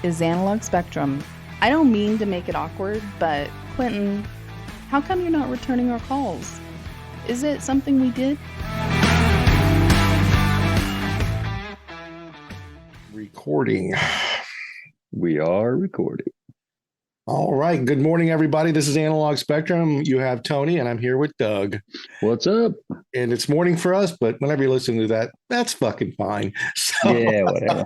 is Analog Spectrum. I don't mean to make it awkward, but Quentin, how come you're not returning our calls? Is it something we did? Recording. We are recording. All right. Good morning, everybody. This is Analog Spectrum. You have Tony, and I'm here with Doug. What's up? And it's morning for us, but whenever you listen to that, that's fucking fine. So, yeah, whatever.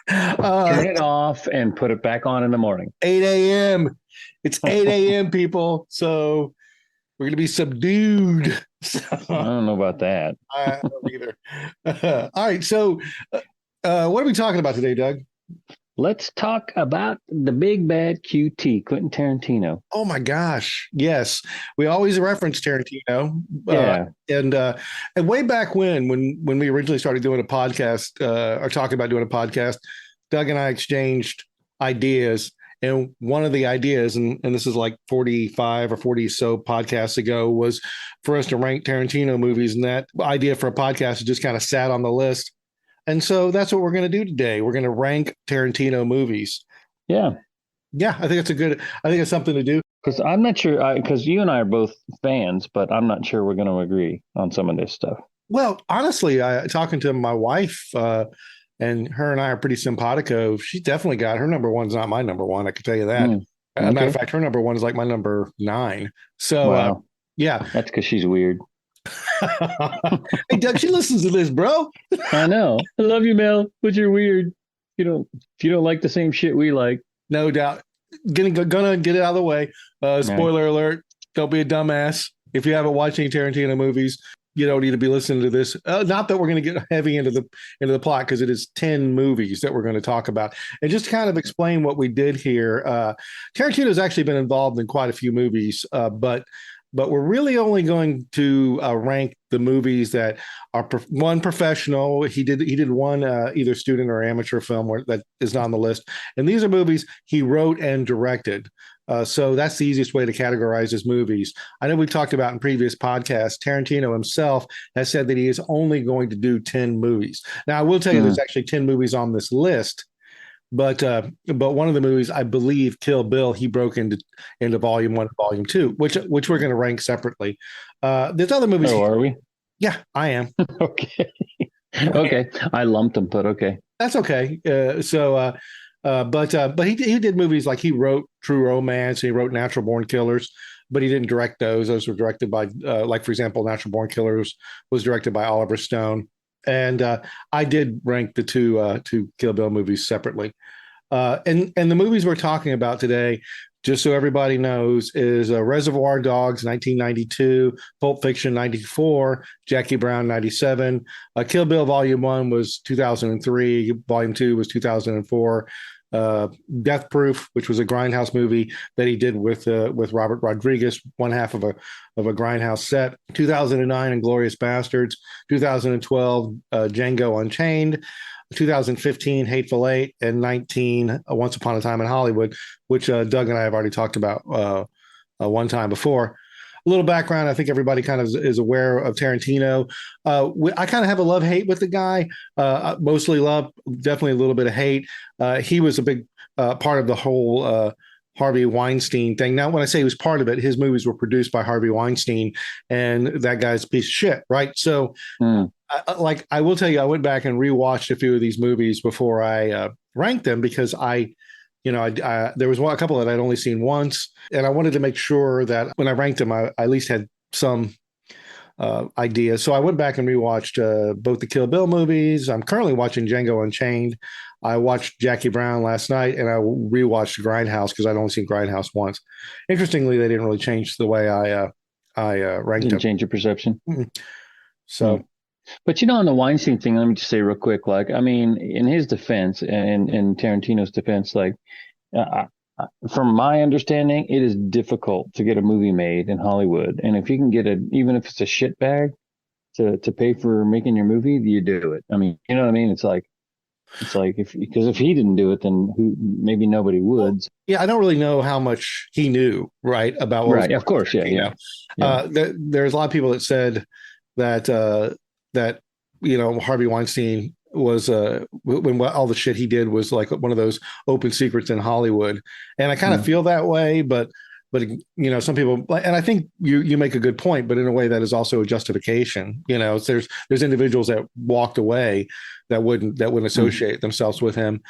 Turn it off and put it back on in the morning. 8 a.m. It's 8 a.m., people. So we're going to be subdued. So, I don't know about that. I don't either. All right. So what are we talking about today, Doug? Let's talk about the big bad QT, Quentin Tarantino. Oh my gosh. Yes. We always reference Tarantino. Yeah. And way back when we originally started doing a podcast or talking about doing a podcast, Doug and I exchanged ideas. And one of the ideas, and this is like 45 or 40 so podcasts ago, was for us to rank Tarantino movies. And that idea for a podcast just kind of sat on the list. And so that's what we're going to do today. We're going to rank Tarantino movies. Yeah. Yeah, I think it's something to do. Because I'm not sure, because you and I are both fans, but I'm not sure we're going to agree on some of this stuff. Well, honestly, talking to my wife, and her and I are pretty simpatico. She definitely got her number one's not my number one. I can tell you that. Okay. As a matter of fact, her number one is like my number 9. So, wow. Yeah. That's because she's weird. Hey, Doug, she listens to this, bro. I know. I love you, Mel, but you're weird. If you don't like the same shit we like. No doubt. Gonna get it out of the way. Spoiler alert. Don't be a dumbass. If you haven't watched any Tarantino movies, you don't need to be listening to this. Not that we're going to get heavy into the plot, because it is 10 movies that we're going to talk about. And just to kind of explain what we did here, Tarantino's actually been involved in quite a few movies, but we're really only going to rank the movies that are one professional. He did one either student or amateur film that is not on the list, and these are movies he wrote and directed. So that's the easiest way to categorize his movies. I know we've talked about in previous podcasts, Tarantino himself has said that he is only going to do 10 movies. Now, I will tell you there's actually 10 movies on this list. But one of the movies, I believe, Kill Bill, he broke into volume 1 and volume 2, which we're going to rank separately. There's other movies. Oh, are we? Yeah, I am. Okay. Okay. I lumped them, but okay. That's okay. But he did movies like he wrote True Romance, he wrote Natural Born Killers, but he didn't direct those. Those were directed by, like, for example, Natural Born Killers was directed by Oliver Stone. And I did rank the two Kill Bill movies separately. And the movies we're talking about today, just so everybody knows, is Reservoir Dogs, 1992, Pulp Fiction, 94, Jackie Brown, 97. Kill Bill Volume 1 was 2003. Volume 2 was 2004. Death Proof, which was a Grindhouse movie that he did with Robert Rodriguez, one half of a Grindhouse set. 2009, Inglourious Basterds. 2012, Django Unchained. 2015, Hateful Eight, and 19, Once Upon a Time in Hollywood, which Doug and I have already talked about one time before. A little background, I think everybody kind of is aware of Tarantino. I kind of have a love-hate with the guy. Mostly love, definitely a little bit of hate. He was a big part of the whole Harvey Weinstein thing. Now, when I say he was part of it, his movies were produced by Harvey Weinstein, and that guy's a piece of shit, right? So, I will tell you, I went back and rewatched a few of these movies before I ranked them, because there was a couple that I'd only seen once, and I wanted to make sure that when I ranked them, I at least had some idea. So I went back and rewatched both the Kill Bill movies. I'm currently watching Django Unchained. I watched Jackie Brown last night, and I rewatched Grindhouse because I'd only seen Grindhouse once. Interestingly, they didn't really change the way I ranked them. Didn't change your perception. Mm-hmm. So. But on the Weinstein thing, let me just say real quick, like, I mean, in his defense and in Tarantino's defense, like, from my understanding, it is difficult to get a movie made in Hollywood. And if you can get even if it's a shit bag to pay for making your movie, you do it. I mean, you know what I mean? It's like because if he didn't do it, then maybe nobody would. Yeah, I don't really know how much he knew, right, about what right. Of course, yeah. There's a lot of people that said that Harvey Weinstein was when all the shit he did was like one of those open secrets in Hollywood, and I kind of feel that way, but some people, and I think you make a good point, but in a way that is also a justification. There's individuals that walked away that wouldn't associate themselves with him.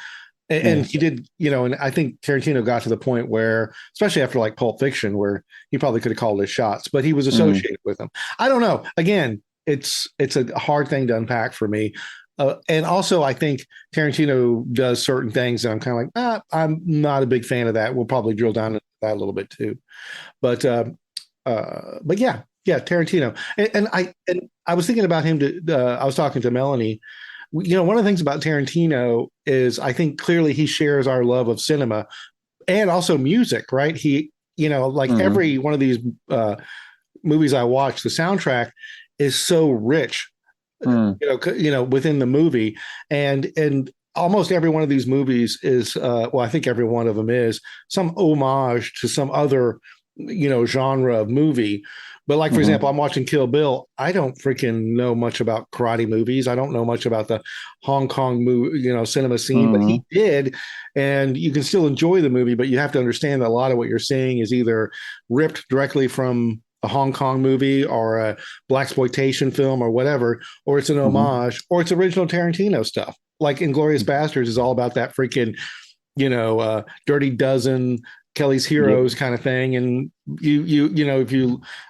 And he did, and I think Tarantino got to the point where, especially after like Pulp Fiction, where he probably could have called his shots, but he was associated with them. I don't know. Again, it's a hard thing to unpack for me. And also, I think Tarantino does certain things that I'm kind of like, I'm not a big fan of that. We'll probably drill down into that a little bit too. But yeah, Tarantino. And I was thinking about him. I was talking to Melanie. One of the things about Tarantino is I think clearly he shares our love of cinema and also music, right? He, every one of these movies I watch, the soundtrack is so rich, within the movie, and almost every one of these movies is, I think every one of them is some homage to some other, genre of movie. But like, for example, I'm watching Kill Bill. I don't freaking know much about karate movies. I don't know much about the Hong Kong cinema scene, but he did. And you can still enjoy the movie, but you have to understand that a lot of what you're seeing is either ripped directly from a Hong Kong movie or a blaxploitation film or whatever, or it's an homage, or it's original Tarantino stuff. Like Inglourious Basterds is all about that freaking, Dirty Dozen, Kelly's Heroes kind of thing. And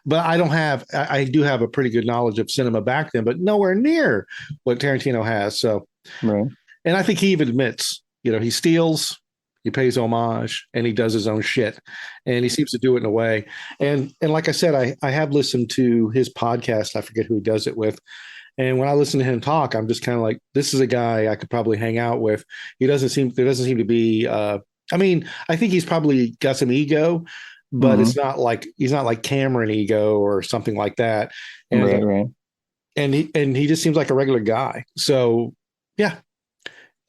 but I do have a pretty good knowledge of cinema back then, but nowhere near what Tarantino has. So, right. And I think he even admits, he steals, he pays homage, and he does his own shit, and he seems to do it in a way. And like I said, I have listened to his podcast. I forget who he does it with. And when I listen to him talk, I'm just kind of like, this is a guy I could probably hang out with. There doesn't seem to be, I think he's probably got some ego, but it's not like, he's not like Cameron ego or something like that. And, right. And he just seems like a regular guy. So yeah,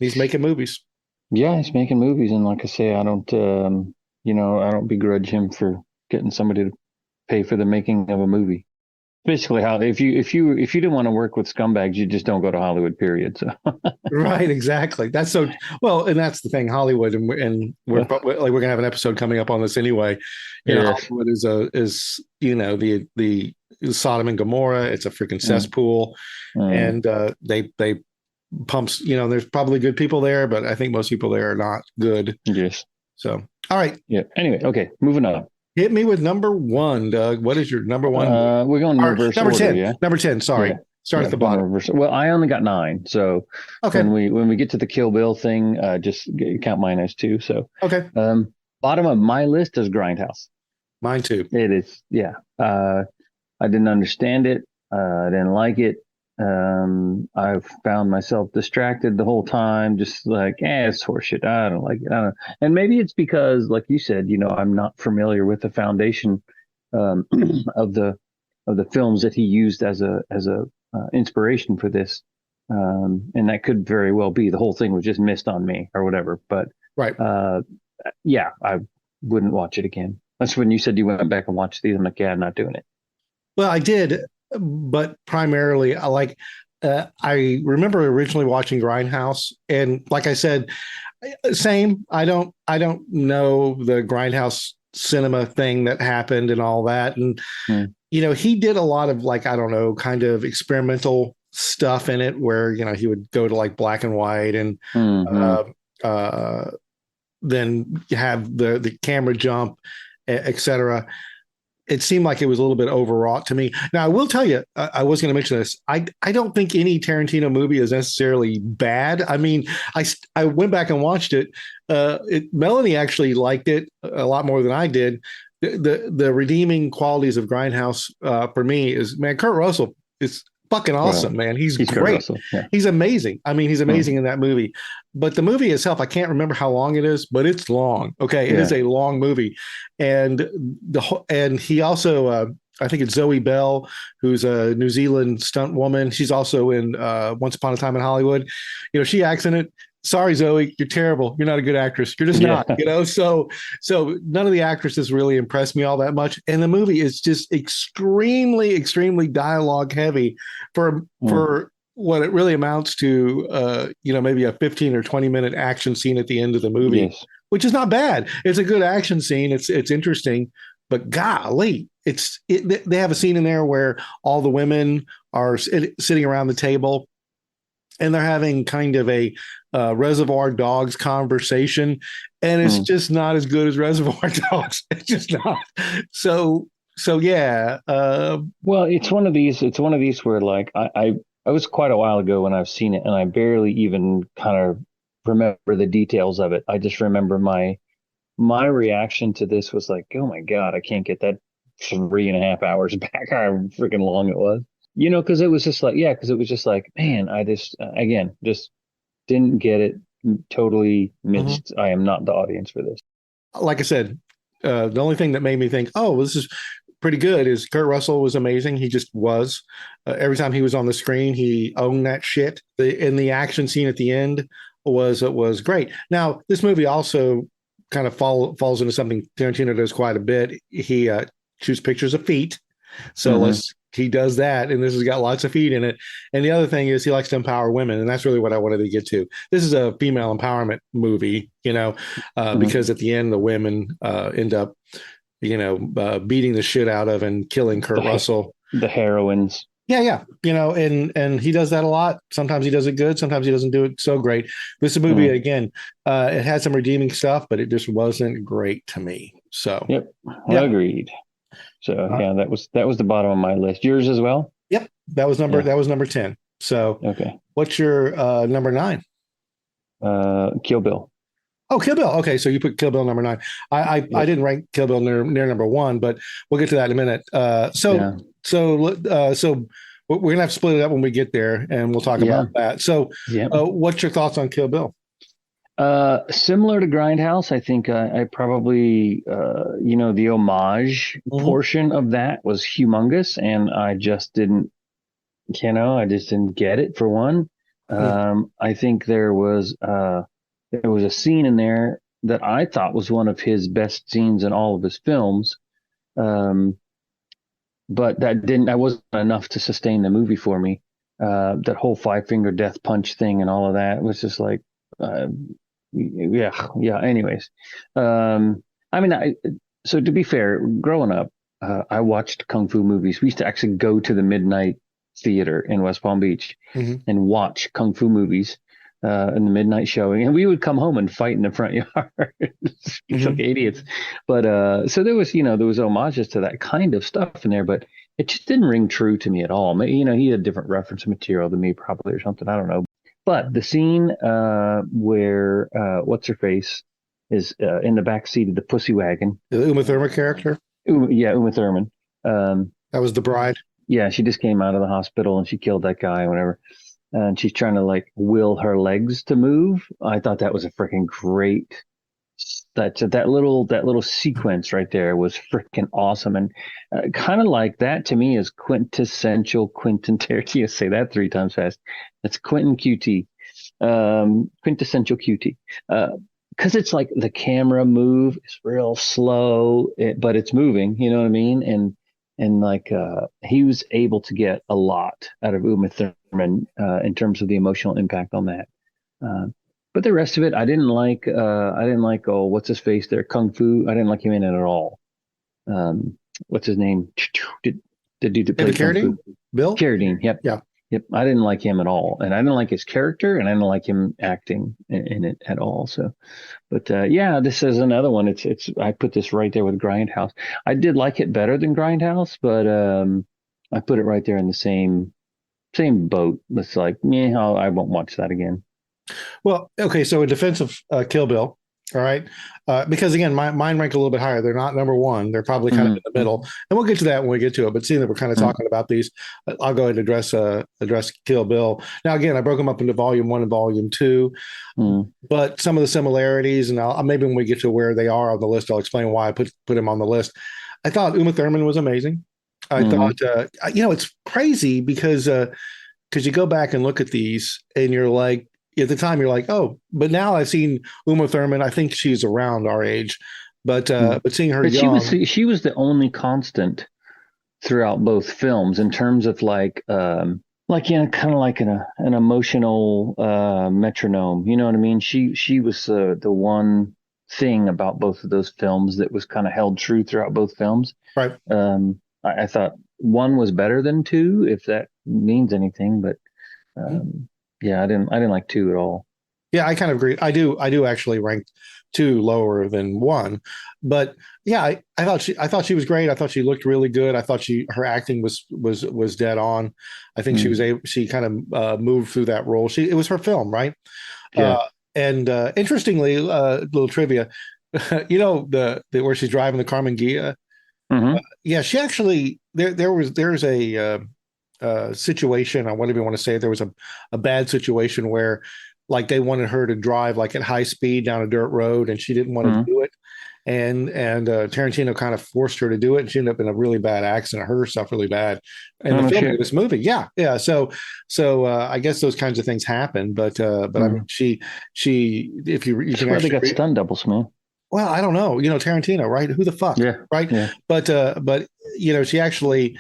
he's making movies. Yeah, he's making movies. And like I say, I don't begrudge him for getting somebody to pay for the making of a movie. Basically, how if you didn't want to work with scumbags, you just don't go to Hollywood. Period. So right, exactly. That's so well, and that's the thing. Hollywood, and we're gonna have an episode coming up on this anyway. Hollywood is the Sodom and Gomorrah. It's a freaking cesspool, and they pumps. There's probably good people there, but I think most people there are not good. Yes. So, all right. Yeah. Anyway, okay, moving on. Hit me with number one, Doug. What is your number one? We're going reverse number order, 10. Yeah? Number 10. Sorry. Start at the bottom. Well, I only got 9. So okay. When we get to the Kill Bill thing, just count mine as 2. So okay. Bottom of my list is Grindhouse. Mine too. It is. Yeah. I didn't understand it. I didn't like it. I found myself distracted the whole time, just like, it's horseshit. I don't like it. I don't. And maybe it's because, like you said, I'm not familiar with the foundation of the films that he used as a inspiration for this, and that could very well be the whole thing was just missed on me or whatever. But right, yeah, I wouldn't watch it again. That's when you said you went back and watched these. I'm like, yeah, I'm not doing it. Well, I did. But primarily, I remember originally watching Grindhouse, and like I said, same. I don't know the Grindhouse cinema thing that happened and all that, and he did a lot of kind of experimental stuff in it, where he would go to like black and white, and then have the camera jump, etc. It seemed like it was a little bit overwrought to me. Now, I will tell you, I was going to mention this. I don't think any Tarantino movie is necessarily bad. I mean, I went back and watched it. Melanie actually liked it a lot more than I did. The redeeming qualities of Grindhouse for me is, man, Kurt Russell is fucking awesome, man. He's great. Yeah. He's amazing. I mean, he's amazing in that movie. But the movie itself, I can't remember how long it is, but it's long. Okay, it is a long movie, and he also, I think it's Zoe Bell, who's a New Zealand stunt woman. She's also in Once Upon a Time in Hollywood. She acts in it. Sorry, Zoe, you're terrible. You're not a good actress. You're just not. So none of the actresses really impressed me all that much, and the movie is just extremely, extremely dialogue heavy for what it really amounts to, maybe a 15 or 20-minute action scene at the end of the movie, Yes. which is not bad. It's a good action scene. It's interesting, but golly, they have a scene in there where all the women are sitting around the table and they're having kind of a Reservoir Dogs conversation, and it's just not as good as Reservoir Dogs. It's just not. So yeah. Well, it's one of these. It's one of these where, like, I was quite a while ago when I've seen it, and I barely even kind of remember the details of it. I just remember my reaction to this was like, oh my God, I can't get that 3.5 hours back, however freaking long it was. Because it was just like, yeah, because it was just like, man, I just, again, just didn't get it. Totally missed. I am not the audience for this. Like I said, the only thing that made me think, oh, this is pretty good is Kurt Russell was amazing. He just was. Every time he was on the screen, he owned that shit. The action scene at the end was great. Now, this movie also kind of falls into something Tarantino does quite a bit. He shoots pictures of feet. So he does that, and this has got lots of feet in it. And the other thing is he likes to empower women, and that's really what I wanted to get to. This is a female empowerment movie, because at the end the women end up, beating the shit out of and killing Kurt Russell. The heroines. Yeah. And he does that a lot. Sometimes he does it good. Sometimes he doesn't do it so great. This movie, again, it had some redeeming stuff, but it just wasn't great to me. So, yep. Agreed. So yeah, that was the bottom of my list. Yours as well? Yep. That was number 10. So okay. What's your number 9? Kill Bill. Oh, Kill Bill. Okay, so you put Kill Bill number 9. I didn't rank Kill Bill near number 1, but we'll get to that in a minute. So we're gonna have to split it up when we get there, and we'll talk about that. So, what's your thoughts on Kill Bill? Similar to Grindhouse, I think I probably the homage portion of that was humongous, and I just didn't get it for one. I think there was a scene in there that I thought was one of his best scenes in all of his films. But that wasn't enough to sustain the movie for me. That whole 5-finger death punch thing and all of that was just like, anyways. So to be fair, growing up, I watched Kung Fu movies. We used to actually go to the midnight theater in West Palm Beach and watch Kung Fu movies in the midnight showing, and we would come home and fight in the front yard like idiots. But so there was homages to that kind of stuff in there, but it just didn't ring true to me at all. He had different reference material than me probably, or something, I don't know. But the scene where what's her face is in the back seat of the pussy wagon, the Uma Thurman character. Uma Thurman. That was the bride. Yeah, she just came out of the hospital and she killed that guy or whatever. And she's trying to like will her legs to move. I thought that was a freaking great. That little sequence right there was freaking awesome, and kind of like that to me is quintessential Quentin Tarantino. Say that 3 times fast. That's Quentin QT, quintessential QT. Because it's like the camera move is real slow, but it's moving. You know what I mean? And like he was able to get a lot out of Uma Thurman in terms of the emotional impact on that. But the rest of it, I didn't like. Oh, what's his face there? Kung Fu. I didn't like him in it at all. What's his name? The dude that played Kung Fu. Bill Carradine. Yep. Yeah. Yep. I didn't like him at all, and I didn't like his character, and I didn't like him acting in it at all. So, but this is another one. It's. I put this right there with Grindhouse. I did like it better than Grindhouse, but I put it right there in the same boat. It's like, I won't watch that again. Well, okay, so in defense of Kill Bill, all right, because again, mine rank a little bit higher. They're not number 1. They're probably kind of in the middle, and we'll get to that when we get to it. But seeing that we're kind of talking about these, I'll go ahead and address Kill Bill. Now, again, I broke them up into Volume 1 and Volume 2, but some of the similarities, and I'll maybe when we get to where they are on the list, I'll explain why I put them on the list. I thought Uma Thurman was amazing. I thought, it's crazy because you go back and look at these, and you're like. At the time, you're like, oh, but now I've seen Uma Thurman. I think she's around our age, but seeing her young, she was the only constant throughout both films in terms of like like kind of like an emotional metronome. You know what I mean? She was the one thing about both of those films that was kind of held true throughout both films. Right. I thought one was better than two, if that means anything, but Mhm. yeah, I didn't like two at all. Yeah, I kind of agree. I do actually rank two lower than one, but yeah, I thought she was great. I thought she looked really good. I thought her acting was dead on. I think Mm, she kind of moved through that role. It was her film, right? yeah. And interestingly, little trivia, where she's driving the Carmen Gia. Hmm. Yeah, she actually there's a situation. I won't even want to say it. There was a bad situation where like they wanted her to drive like at high speed down a dirt road, and she didn't want to Hmm. do it. And Tarantino kind of forced her to do it, and she ended up in a really bad accident, hurt herself really bad in Oh the no filming shit. of this movie. Yeah, yeah. So I guess those kinds of things happen, but I mean, Mm. she if you can Swear they actually got read. stun doubles, man. Well, I don't know, Tarantino, right? Who the fuck, Yeah, right? yeah. But she actually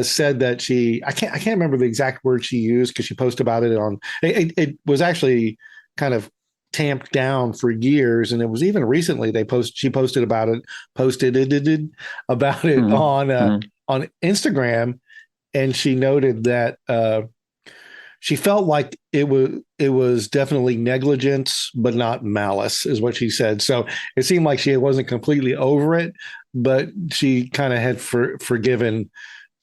said that I can't remember the exact word she used because she posted about it on it was actually kind of tamped down for years, and it was even recently she posted about it posted it about it Hmm. Hmm. on Instagram, and she noted that she felt like it was definitely negligence but not malice is what she said. So it seemed like she wasn't completely over it, but she kind of had forgiven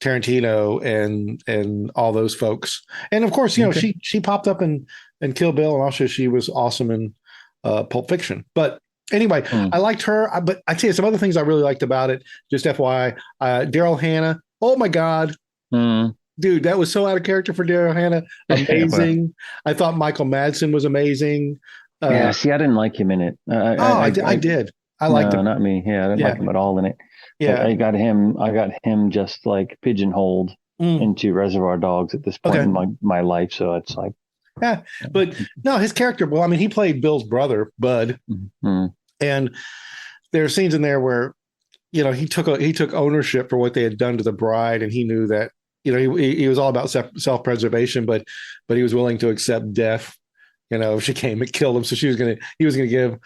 Tarantino and all those folks. And of course, Okay. she popped up in Kill Bill, and also she was awesome in Pulp Fiction. But anyway, I Mm. liked her. But I tell you some other things I really liked about it. Just FYI, Daryl Hannah. Oh my God, Mm. dude, that was so out of character for Daryl Hannah. Yeah, well, Amazing. I thought Michael Madsen was amazing. yeah. Uh, See, I didn't like him in it. I did. I liked No, him. not me. Yeah, I didn't Yeah, like him at all in it. But yeah. I got him just like pigeonholed Mm, into Reservoir Dogs at this point okay. in my life. So it's like, Yeah, but no, his character. Well, I mean, he played Bill's brother, Bud, mm, and there are scenes in there where he took ownership for what they had done to the bride, and he knew that he was all about self preservation, but he was willing to accept death. If she came and killed him, so he was gonna give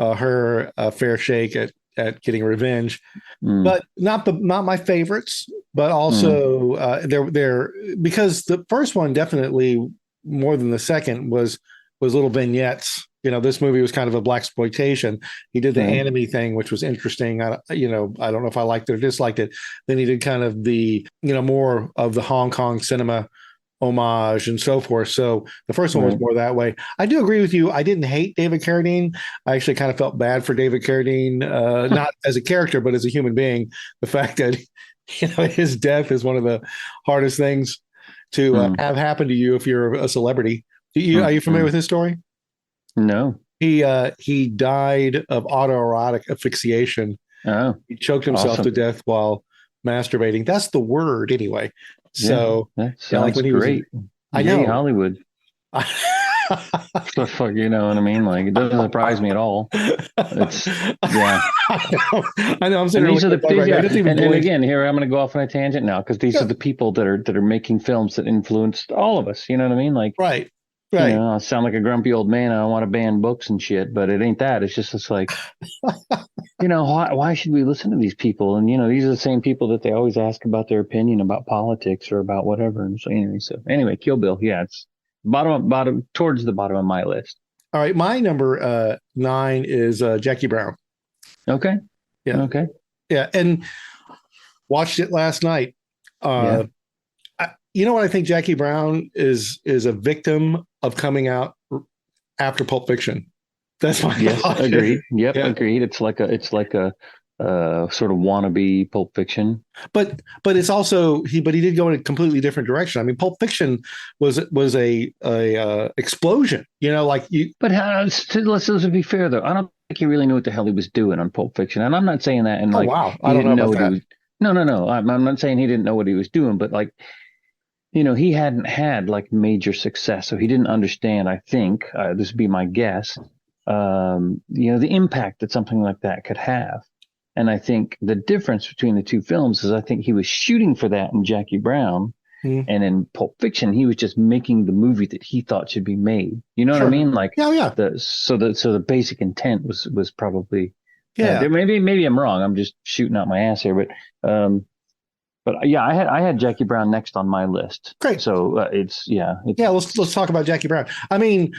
her a fair shake at getting revenge, mm, but not my favorites. But mm, also they're because the first one definitely more than the second was little vignettes. This movie was kind of a black exploitation. He did the right. anime thing, which was interesting. I don't know if I liked it or disliked it. Then he did kind of the more of the Hong Kong cinema homage and so forth. So the first one was Right. more that way. I do agree with you. I didn't hate David Carradine. I actually kind of felt bad for David Carradine, not as a character, but as a human being. The fact that his death is one of the hardest things to Mm, have happen to you if you're a celebrity. Are mm, you familiar mm. with his story? No. He died of autoerotic asphyxiation. Oh, He choked himself to awesome. death while masturbating. That's the word anyway. Yeah, So that like sounds when he was, great. I Yay, know. Hollywood. The fuck, you know what I mean? Like, it doesn't surprise me at all. It's, yeah. I know. I'm sitting And there these are looking the at Bud these right now. He yeah, doesn't even and blink. again here I'm going to go off on a tangent now because these are Yeah, the people that are making films that influenced all of us. You know what I mean? Like, right, right. I sound like a grumpy old man. I want to ban books and shit, but it ain't that. It's like, why should we listen to these people? And these are the same people that they always ask about their opinion about politics or about whatever. And so anyway, Kill Bill, yeah, it's bottom towards the bottom of my list. All right. My number nine is Jackie Brown. Okay, Yeah, okay, yeah, and watched it last night. yeah, Uh, you know what I think Jackie Brown is a victim of coming out after Pulp Fiction. That's my yes, thought. agreed. Yep, Yeah, agreed. It's like a sort of wannabe Pulp Fiction. but it's also he did go in a completely different direction. I mean, Pulp Fiction was a explosion. Like you. But let's be fair though. I don't think he really knew what the hell he was doing on Pulp Fiction, and I'm not saying that. And Oh like wow, I he don't know didn't know about what he that. was. No, no, no. I'm not saying he didn't know what he was doing, but like he hadn't had like major success, so he didn't understand. I think this would be my guess. The impact that something like that could have. And I think the difference between the two films is I think he was shooting for that in Jackie Brown, And in Pulp Fiction, he was just making the movie that he thought should be made. You know what I mean? Like, yeah. The basic intent was probably, Yeah. maybe I'm wrong. I'm just shooting out my ass here, but yeah, I had Jackie Brown next on my list. Great. So Let's talk about Jackie Brown. I mean,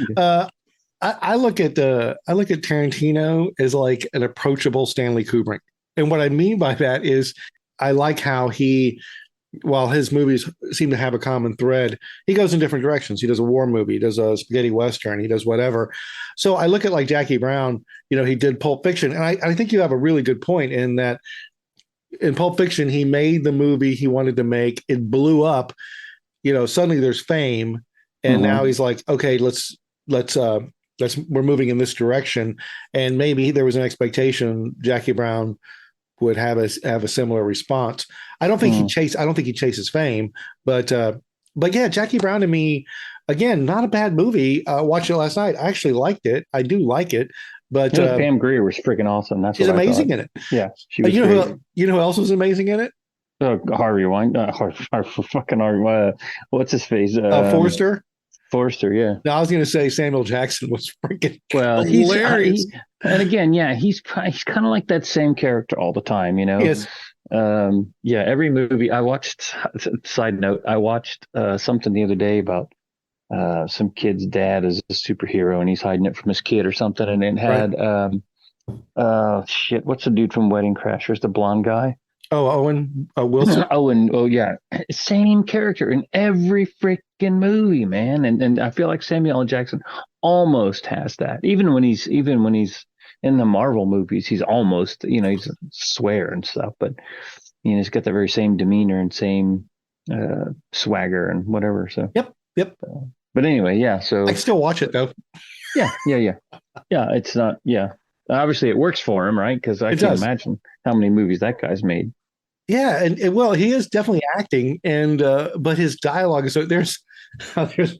I look at Tarantino as like an approachable Stanley Kubrick, and what I mean by that is I like how while his movies seem to have a common thread, he goes in different directions. He does a war movie, he does a spaghetti western, he does whatever. So I look at like Jackie Brown, he did Pulp Fiction, and I think you have a really good point in that. In Pulp Fiction, he made the movie he wanted to make. It blew up. Suddenly there's fame, and now he's like, okay, let's we're moving in this direction. And maybe there was an expectation Jackie Brown would have a similar response. I don't think he chases fame, but yeah, Jackie Brown to me, again, not a bad movie. Watched it last night. I actually liked it. I do like it. But Pam Grier was freaking awesome. That's she's amazing in it. Yeah, she was. You know who else was amazing in it? Harvey Weinstein, fucking Harvey. What's his face? Forrester. Forrester, yeah. No, I was going to say Samuel Jackson was freaking hilarious. And again, yeah, he's kind of like that same character all the time, Yes. Yeah, every movie I watched. Side note: I watched something the other day about some kid's dad is a superhero and he's hiding it from his kid or something, and it had what's the dude from Wedding Crashers, the blonde guy? Owen Wilson. Owen, yeah, same character in every freaking movie, man. And I feel like Samuel L. Jackson almost has that. Even when he's in the Marvel movies, he's almost, he's swear and stuff, but he's got the very same demeanor and same swagger and whatever. So Yep. But anyway, yeah. So I still watch it though. Yeah. It's not. Yeah, obviously it works for him, right? Because I can't imagine how many movies that guy's made. Yeah, and well, he is definitely acting, and but his dialogue is so. There's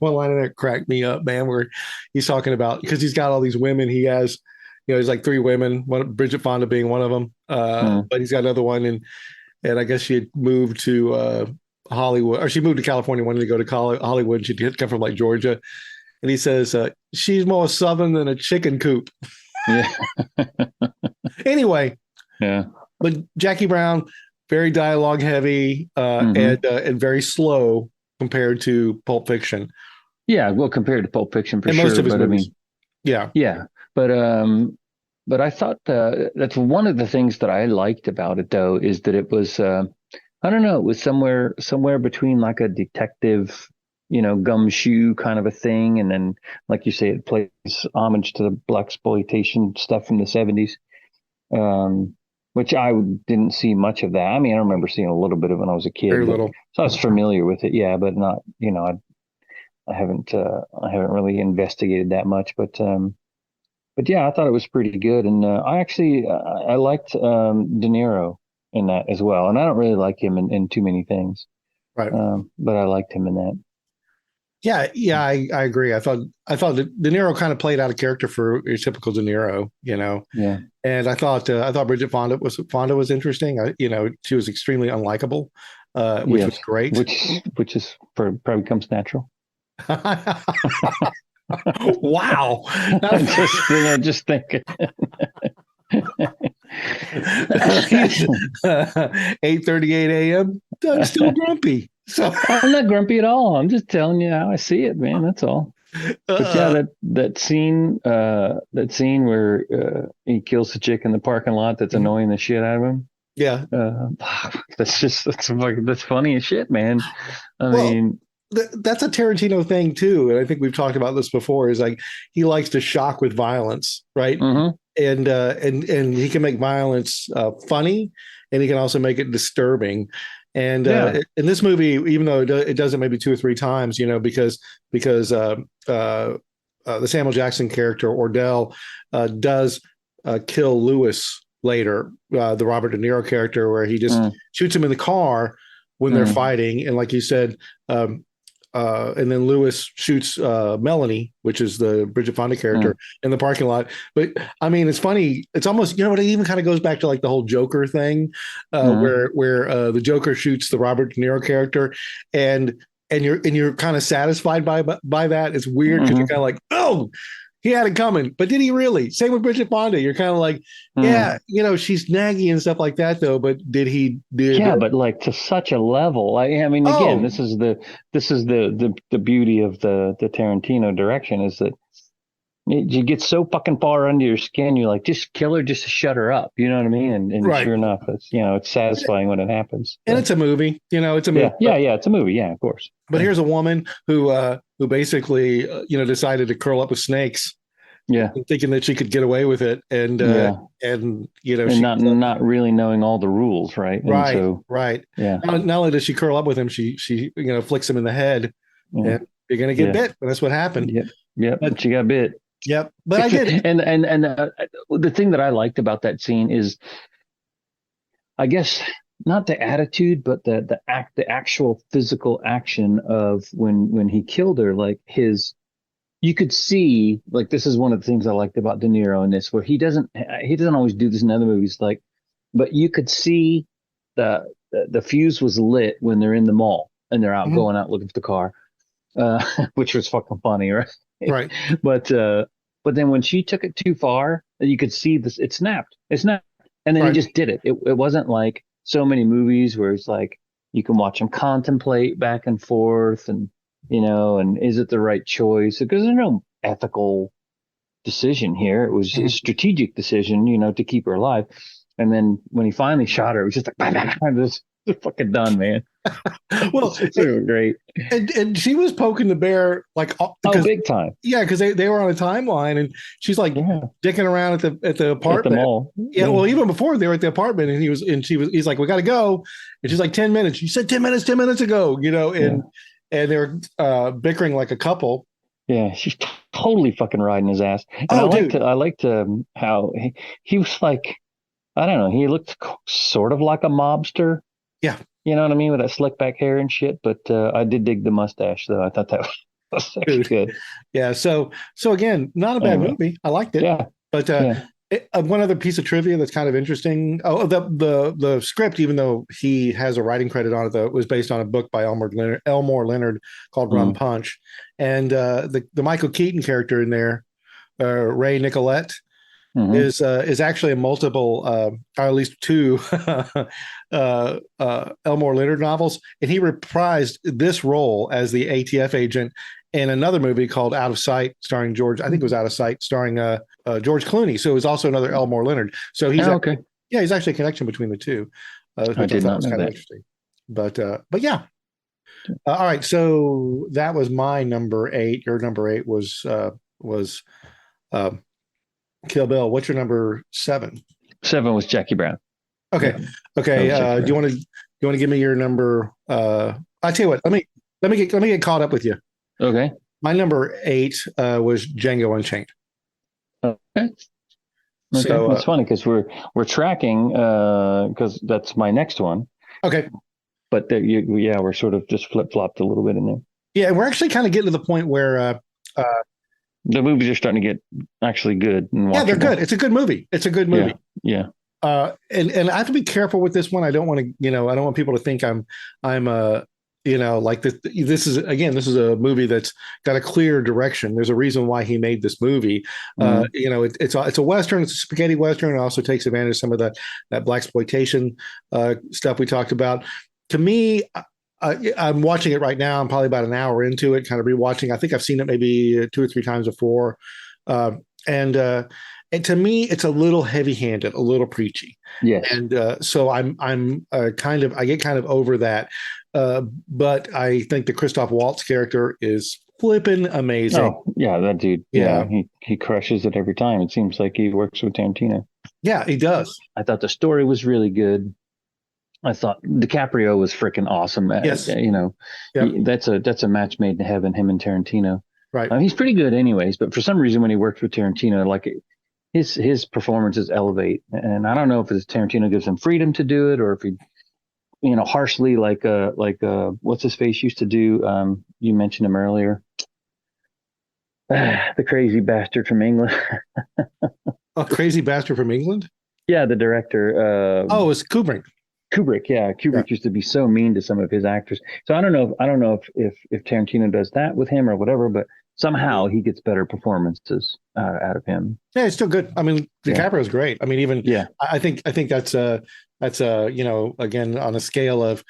one line in there that cracked me up, man, where he's talking about, because he's got all these women. He has, he's like 3 women, Bridget Fonda being one of them, but he's got another one, and I guess she had moved to Hollywood, or she moved to California, wanted to go to Hollywood. She'd come from like Georgia, and he says she's more southern than a chicken coop. Yeah. Anyway, yeah. But Jackie Brown, very dialogue heavy, and very slow compared to Pulp Fiction. Yeah, well, compared to Pulp Fiction for and sure. Most of his but movies. Yeah, but I thought that's one of the things that I liked about it, though, is that it was I don't know, it was somewhere between like a detective, gumshoe kind of a thing, and then, like you say, it plays homage to the blaxploitation stuff from the 70s, which I didn't see much of that. I mean, I remember seeing a little bit of it when I was a kid. Very little. So I was familiar with it, yeah, but not, I haven't really investigated that much, but yeah, I thought it was pretty good, and I liked De Niro in that as well, and I don't really like him in too many things, right? But I liked him in that. Yeah, I agree. I thought that De Niro kind of played out a character for a typical De Niro, Yeah. And I thought Bridget Fonda was interesting. She was extremely unlikable, which was great. Which is probably comes natural. Wow. Just thinking. 8:38 a.m. I'm still grumpy. So I'm not grumpy at all. I'm just telling you how I see it, man. That's all. But yeah, that scene where he kills the chick in the parking lot that's annoying the shit out of him. Yeah, that's funny as shit, man. I mean, that's a Tarantino thing too, and I think we've talked about this before. Is like he likes to shock with violence, right? Mm-hmm. And he can make violence funny, and he can also make it disturbing. And in this movie, even though it does it maybe 2 or 3 times, because the Samuel Jackson character Ordell does kill Lewis later, the Robert De Niro character, where he just shoots him in the car when they're fighting, and like you said, and then Lewis shoots Melanie, which is the Bridget Fonda character, in the parking lot. But I mean, it's funny. It's almost, it even kind of goes back to like the whole Joker thing, where the Joker shoots the Robert De Niro character, and you're kind of satisfied by that. It's weird because you're kind of like, oh, he had it coming, but did he really? Same with Bridget Fonda. You're kind of like, yeah, she's naggy and stuff like that, though. But did he? But like to such a level. I mean, again, this is the beauty of the Tarantino direction, is that you get so fucking far under your skin. You're like, just kill her, just to shut her up. You know what I mean? And right. Sure enough, it's satisfying when it happens. And it's a movie. It's a movie. Yeah, it's a movie. Yeah, of course. But here's a woman who basically decided to curl up with snakes. Yeah, thinking that she could get away with it, and not really knowing all the rules, right? Right. And so, right. Yeah. Not only does she curl up with him, she flicks him in the head, and you're gonna get bit. And that's what happened. Yep. But she got bit. Yep. But I did. And the thing that I liked about that scene is, I guess, not the attitude, but the actual physical action of when he killed her, like you could see, like, this is one of the things I liked about De Niro in this, where he doesn't always do this in other movies, like, but you could see the fuse was lit when they're in the mall and they're out going out looking for the car, which was fucking funny, right? Right. But then when she took it too far, you could see this, it snapped, and then he just did it. It wasn't like so many movies where it's like you can watch them contemplate back and forth, and and is it the right choice? Because there's no ethical decision here. It was a strategic decision, to keep her alive. And then when he finally shot her, it was just like, this is fucking done, man. Well, it's so great. And she was poking the bear like, big time. Yeah, because they were on a timeline, and she's like dicking around at the apartment. At the mall. Yeah, well, even before they were at the apartment, and he's like, we got to go, and she's like, 10 minutes. You said 10 minutes ago, and they were bickering like a couple. Yeah, she's totally fucking riding his ass. And I liked how he was like, I don't know, he looked sort of like a mobster. Yeah. You know what I mean? With that slick back hair and shit. But I did dig the mustache, though. I thought that was actually good. Yeah. So again, not a bad movie. I liked it. Yeah. But one other piece of trivia that's kind of interesting. Oh, the script, even though he has a writing credit on it, though, it was based on a book by Elmore Leonard called Rum Punch, and the Michael Keaton character in there, Ray Nicolette, is actually a multiple, or at least two Elmore Leonard novels, and he reprised this role as the ATF agent in another movie called Out of Sight, starring George. I think it was Out of Sight, starring George Clooney. So it was also another Elmore Leonard. So he's okay. Yeah, he's actually a connection between the two. I did not know that. Interesting. But yeah. All right. So that was my number 8. Your number 8 was Kill Bill. What's your number 7? 7 was Jackie Brown. Okay. Okay. Do you want to give me your number? I tell you what. Let me get caught up with you. Okay. My number 8 was Django Unchained. Okay. So it's funny because we're tracking because that's my next one. Okay. But we're sort of just flip flopped a little bit in there. Yeah, and we're actually kind of getting to the point where the movies are starting to get actually good. And yeah, they're good. It's a good movie. Yeah. And I have to be careful with this one. I don't want to, I don't want people to think I'm like this. This is a movie that's got a clear direction. There's a reason why he made this movie. It's a Western, it's a spaghetti Western. It also takes advantage of some of that blaxploitation stuff we talked about. To me, I'm watching it right now. I'm probably about an hour into it, kind of rewatching. I think I've seen it maybe 2 or 3 times before. And to me, it's a little heavy-handed, a little preachy. Yeah. And so I get kind of over that. But I think the Christoph Waltz character is flipping amazing. Oh, yeah, that dude. Yeah, he crushes it every time. It seems like he works with Tarantino. Yeah, he does. I thought the story was really good. I thought DiCaprio was freaking awesome. Yes. That's a match made in heaven, him and Tarantino. Right. He's pretty good anyways, but for some reason when he works with Tarantino, like his performances elevate. And I don't know if it's Tarantino gives him freedom to do it or if he harshly what's his face used to do. You mentioned him earlier. The crazy bastard from England. A crazy bastard from England. Yeah, the director. Oh, it's Kubrick. Kubrick, yeah, Kubrick used to be so mean to some of his actors. So I don't know. If Tarantino does that with him or whatever, but somehow he gets better performances out of him. Yeah, it's still good. I mean, DiCaprio's great. I mean, even I think that's again on a scale of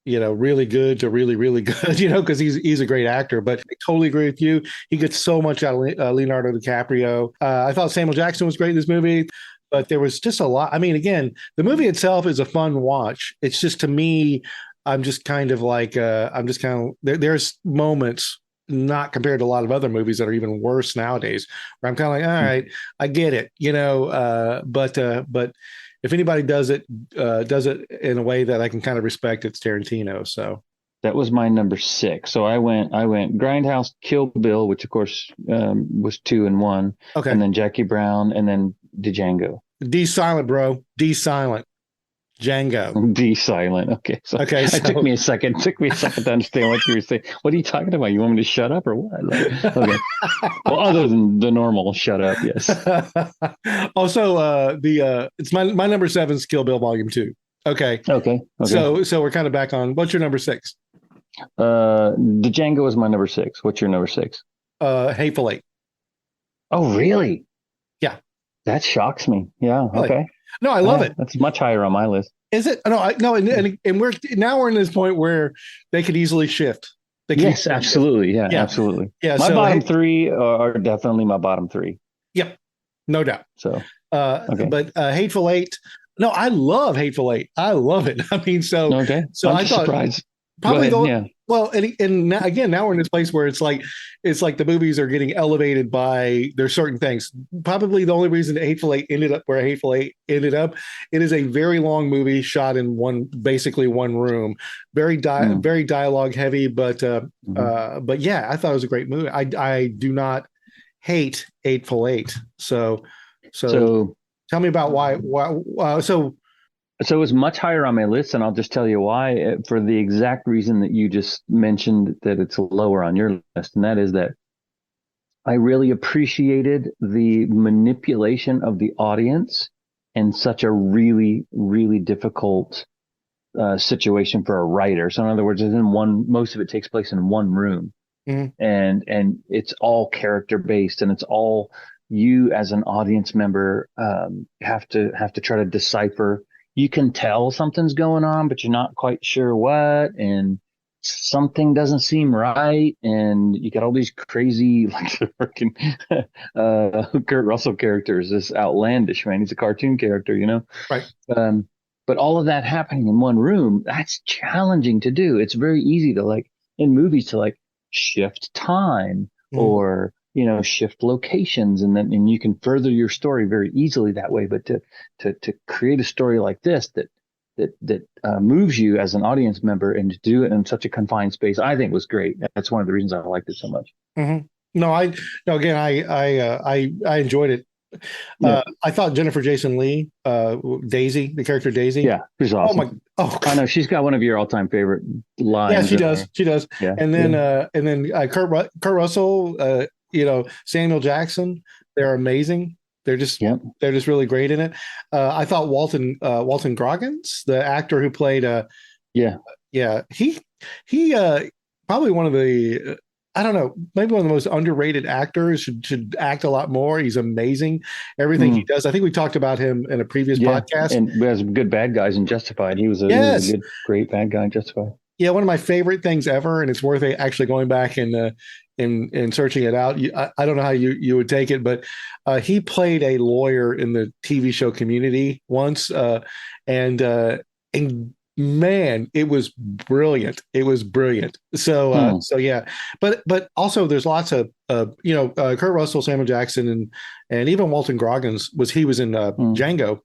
really good to really really good. Because he's a great actor. But I totally agree with you. He gets so much out of Leonardo DiCaprio. I thought Samuel Jackson was great in this movie. But there was just a lot. I mean, again, the movie itself is a fun watch. It's just, to me, I'm just kind of like, there's moments, not compared to a lot of other movies that are even worse nowadays, where I'm kind of like, all right, I get it, but if anybody does it in a way that I can kind of respect, it's Tarantino. So that was my number 6. So I went Grindhouse, Kill Bill, which of course was 2 and 1. Okay. And then Jackie Brown, and then Django. D silent, bro. D silent. Django. D silent. Okay. So it took me a second to understand what you were saying. What are you talking about? You want me to shut up or what? Okay. Well, other than the normal shut up, yes. Also, it's my number 7 is Kill Bill Volume 2. Okay. So we're kind of back on. What's your number 6? The Django is my number 6. What's your number 6? Hateful Eight. Oh, really? Yeah. That shocks me. Yeah. Really? Okay. No, I love it. That's much higher on my list. Is it? No, and we're in this point where they could easily shift. Yes, absolutely. Yeah, absolutely. Yeah. My bottom 3 are definitely my bottom 3. Yep. No doubt. So, but Hateful Eight. No, I love Hateful Eight. I love it. I mean, so I'm thought surprised. Probably well, and now, again, now we're in this place where it's like the movies are getting elevated by there's certain things. Probably the only reason Hateful Eight ended up where Hateful Eight ended up, it is a very long movie shot in basically one room, very dialogue heavy, but yeah, I thought it was a great movie. I do not hate Hateful Eight. So tell me about why. So it was much higher on my list, and I'll just tell you why, for the exact reason that you just mentioned that it's lower on your list, and that is that I really appreciated the manipulation of the audience in such a really, really difficult situation for a writer. So in other words, most of it takes place in one room, and it's all character based, and it's all you as an audience member have to try to decipher. You can tell something's going on, but you're not quite sure what, and something doesn't seem right. And you got all these crazy, like the freaking Kurt Russell characters, this outlandish, man. He's a cartoon character, Right. But all of that happening in one room, that's challenging to do. It's very easy to in movies to shift time or shift locations, and you can further your story very easily that way. But to create a story like this that moves you as an audience member, and to do it in such a confined space, I think was great. That's one of the reasons I liked it so much. Mm-hmm. Again, I enjoyed it. I thought Jennifer Jason Leigh, Daisy, the character Daisy. Yeah, she's awesome. I know she's got one of your all-time favorite lines. Yeah, she does. She does. Yeah. And then Kurt Russell, Samuel Jackson, they're amazing. They're just really great in it. I thought Walton Goggins, the actor who played he probably one of the I don't know, maybe one of the most underrated actors, should act a lot more. He's amazing. Everything he does. I think we talked about him in a previous podcast. And we have some good bad guys in Justified. He was a good, great bad guy in Justified. Yeah, one of my favorite things ever, and it's worth actually going back and searching it out. I don't know how you would take it, but he played a lawyer in the TV show Community once, and man, it was brilliant. It was brilliant. So yeah, but also there's lots of Kurt Russell, Samuel Jackson, and even Walton Goggins was in Django.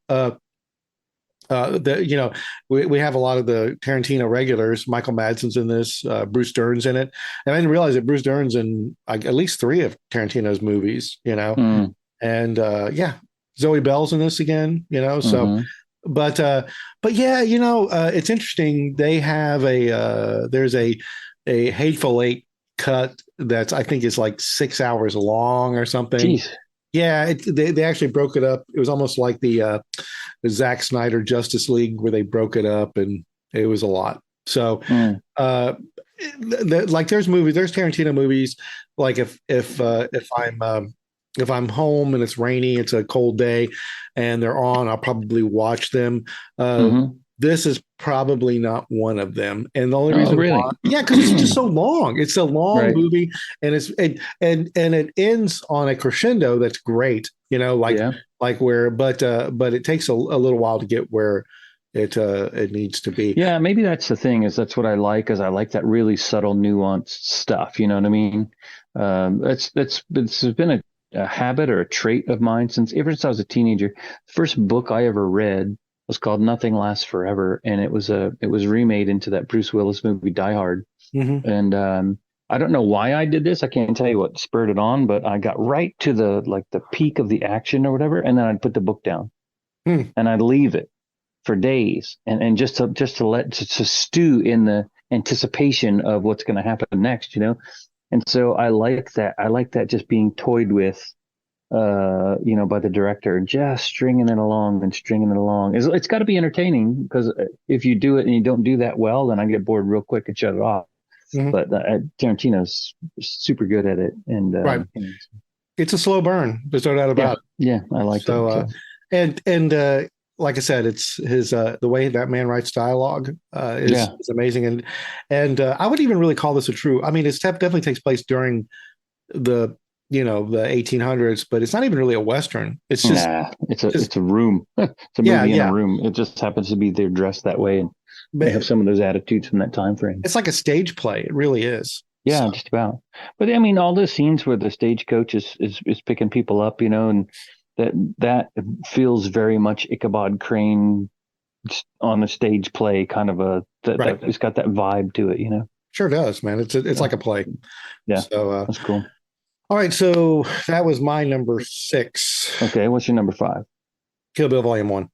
We have a lot of the Tarantino regulars. Michael Madsen's in this. Bruce Dern's in it, and I didn't realize that Bruce Dern's in at least 3 of Tarantino's movies. And Zoe Bell's in this again. So but yeah, it's interesting. They have there's a Hateful Eight cut that's I think is like 6 hours long or something. Jeez. Yeah, they actually broke it up. It was almost like the Zack Snyder Justice League where they broke it up, and it was a lot. So, uh, like there's Tarantino movies. Like if I'm home and it's rainy, it's a cold day, and they're on, I'll probably watch them. This is probably not one of them, and the only reason really? why, yeah, because it's just so long. It's a long movie, and it ends on a crescendo that's great. Like where, but it takes a little while to get where it needs to be. Yeah, maybe that's the thing. Is that's what I like. Is I like that really subtle, nuanced stuff. You know what I mean? It's been a habit or a trait of mine ever since I was a teenager. The first book I ever read was called Nothing Lasts Forever, and it was remade into that Bruce Willis movie Die Hard. And I don't know why I did this. I can't tell you what spurred it on, but I got right to the peak of the action or whatever, and then I'd put the book down and I'd leave it for days, and just to stew in the anticipation of what's going to happen next, And so I like that. I like that just being toyed with, by the director, just stringing it along and stringing it along. It's got to be entertaining, because if you do it and you don't do that well, then I get bored real quick and shut it off. But Tarantino's super good at it, and right. It's a slow burn. There's no doubt about it. Yeah, I like that. And like I said, it's his the way that man writes dialogue is amazing, and I would even really call this a true. I mean, it definitely takes place during the 1800s, but it's not even really a Western. It's just it's a room. It's a movie in a room. It just happens to be they're dressed that way, and they have some of those attitudes from that time frame. It's like a stage play. It really is. Yeah, just about. But I mean, all those scenes where the stagecoach is picking people up, and that feels very much Ichabod Crane on a stage play, kind of it's got that vibe to it, Sure does, man. It's like a play. Yeah. So that's cool. All right, so that was my number 6. Okay, what's your number 5? Kill Bill Volume 1.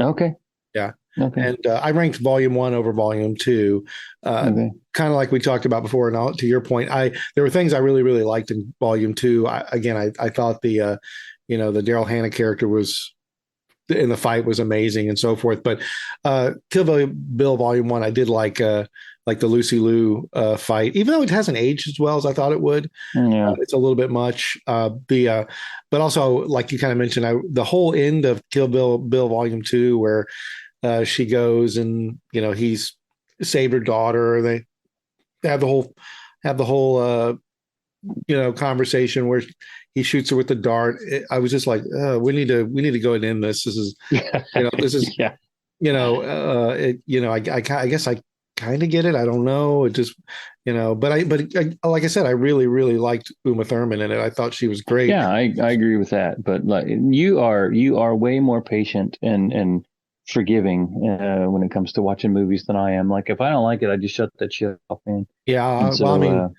Okay. Yeah. Okay. And I ranked Volume 1 over Volume 2. Kind of like we talked about before. And to your point, there were things I really, really liked in Volume 2. I thought the Daryl Hannah character was in the fight was amazing and so forth. But Kill Bill Volume 1, I did like the Lucy Liu fight, even though it hasn't aged as well as I thought it would. Yeah. It's a little bit much. But also, like you kind of mentioned, the whole end of Kill Bill Volume 2, where she goes and he's saved her daughter. They have the whole conversation where he shoots her with the dart. I was just like, we need to go and end this. This is this is I guess I kind of get it. I don't know. It just, but I like I said, I really, really liked Uma Thurman in it. I thought she was great. Yeah, I agree with that. But like you are way more patient and forgiving when it comes to watching movies than I am. Like if I don't like it, I just shut that shit off, man. Yeah. So, well, I mean,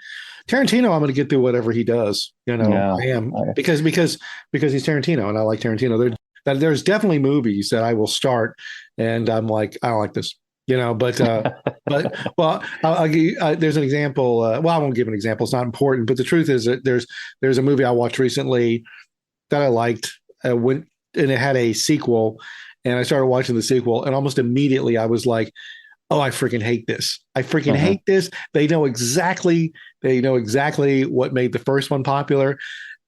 Tarantino, I'm going to get through whatever he does. I am because he's Tarantino and I like Tarantino. There's definitely movies that I will start and I'm like, I don't like this. But I'll give, there's an example. Well, I won't give an example. It's not important. But the truth is that there's a movie I watched recently that I liked. And it had a sequel, and I started watching the sequel, and almost immediately I was like, "Oh, I freaking hate this! I freaking hate this!" They know exactly what made the first one popular.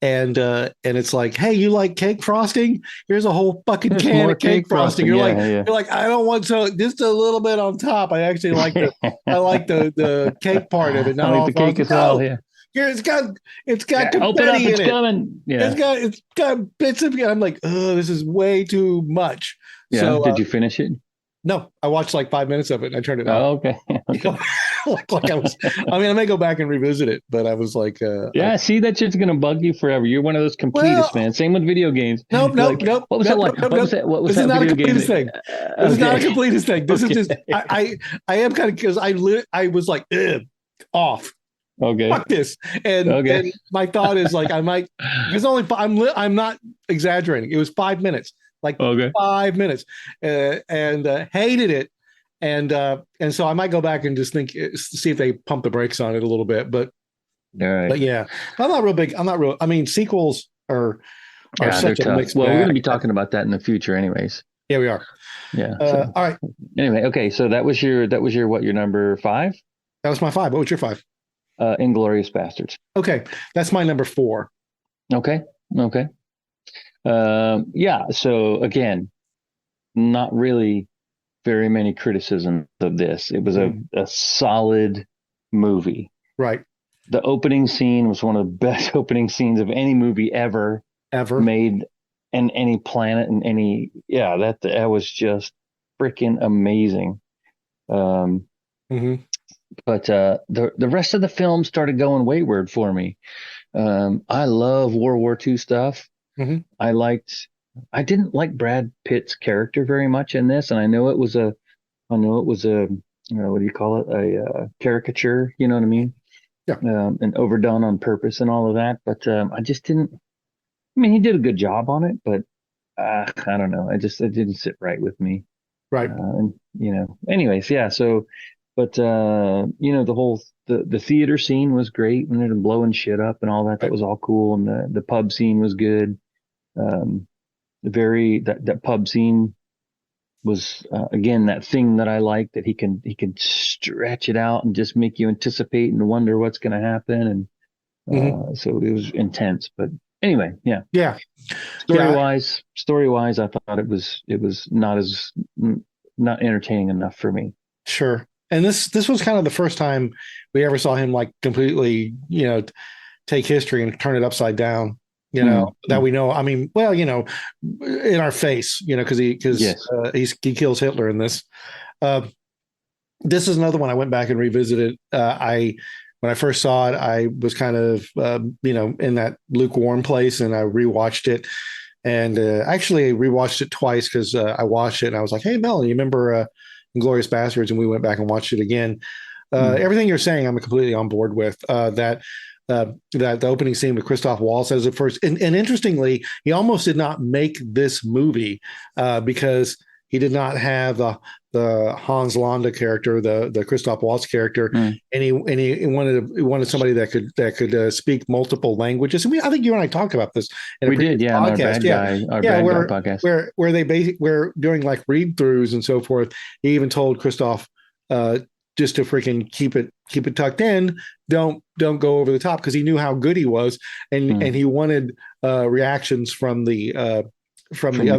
And it's like, hey, you like cake frosting? Here's a whole fucking can of cake frosting. You're like, I don't want just a little bit on top. I actually like the cake part of it, not all the cake as well. Yeah, here it's got confetti in it. Coming. Yeah, it's got bits of. I'm like, oh, this is way too much. Yeah. So, did you finish it? No, I watched like 5 minutes of it and I turned it off. Oh, okay. like I was, I may go back and revisit it, but I was like, see, that shit's going to bug you forever. You're one of those completists, man. Same with video games. Nope. What was that like? What was that? What was this that video game? This is not a completist thing. This is just, I am kind of, because I was like, off. Okay. Fuck this. And my thought is like, I might, it's only, I'm not exaggerating. It was 5 minutes. like Okay. 5 minutes, and hated it. And so I might go back and just see if they pump the brakes on it a little bit. All right. But yeah, I'm not real big. I'm not real. I mean, sequels are Yeah, they're such a tough. mixed Well, we're going to be bag. talking about that in the future, anyways. Yeah, we are. Yeah. All right, Anyway, okay. So that was your what? Your number five? that was my five. What was your five? Inglorious Bastards. Okay, that's my number four. Okay. Okay. Yeah. So again, not really very many criticisms of this. It was a solid movie. Right. The opening scene was one of the best opening scenes of any movie ever Ever. made in any planet and that was just freaking amazing. Mm-hmm. But the rest of the film started going wayward for me. I love World War II stuff. Mm-hmm. I didn't like Brad Pitt's character very much in this, and I know it was a what do you call it? A caricature, you know what I mean? Yeah. And overdone on purpose and all of that. But I just didn't. I mean, he did a good job on it, but I don't know. It didn't sit right with me. Right. And anyways, yeah. So, but the theater scene was great when they're blowing shit up and all that. That Right. was all cool, and the pub scene was good. That pub scene was again that thing that I like, that he can stretch it out and just make you anticipate and wonder what's going to happen, and Mm-hmm. so it was intense. But anyway, yeah. Yeah. Story wise, I thought it was not entertaining enough for me. Sure. And this was kind of the first time we ever saw him like completely, take history and turn it upside down. That we know. I mean, well, in our face, because Yes. He kills Hitler in this. This is another one I went back and revisited. When I first saw it, I was kind of in that lukewarm place, and I rewatched it, and actually rewatched it twice because I watched it and I was like, "Hey, Melanie, you remember Inglourious Basterds?" And we went back and watched it again. Everything you're saying, I'm completely on board with. That the opening scene with Christoph Waltz as at first, and interestingly, he almost did not make this movie because he did not have the Hans Landa character, the Christoph Waltz character, and he wanted somebody that could speak multiple languages. And I think you and I talked about this in a previous podcast. Our bad guy podcast, where during like read throughs and so forth, he even told Christoph just to freaking keep it tucked in. Don't go over the top, because he knew how good he was, and he wanted reactions from the other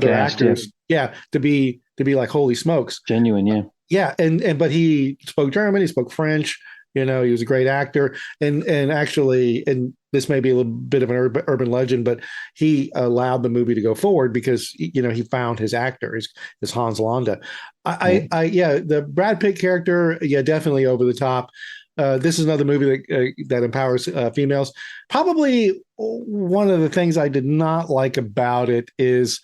cast, actors, to be like, holy smokes, genuine, but he spoke German, he spoke French. He was a great actor, and actually, and this may be a little bit of an urban legend, but he allowed the movie to go forward because he found his actor, his Hans Landa. The Brad Pitt character, definitely over the top. This is another movie that empowers females. Probably one of the things I did not like about it is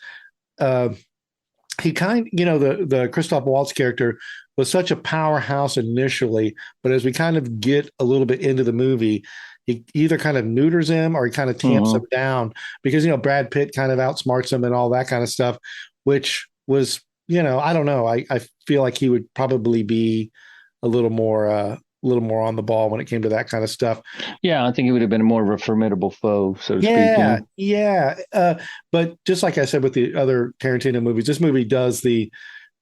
he the Christoph Waltz character was such a powerhouse initially, but as we kind of get a little bit into the movie, he either kind of neuters him or he kind of tamps him down, because Brad Pitt kind of outsmarts him and all that kind of stuff, which was I don't know. I feel like he would probably be a little more on the ball when it came to that kind of stuff. Yeah, I think it would have been more of a formidable foe, so to speak. Yeah. But just like I said with the other Tarantino movies, this movie does the,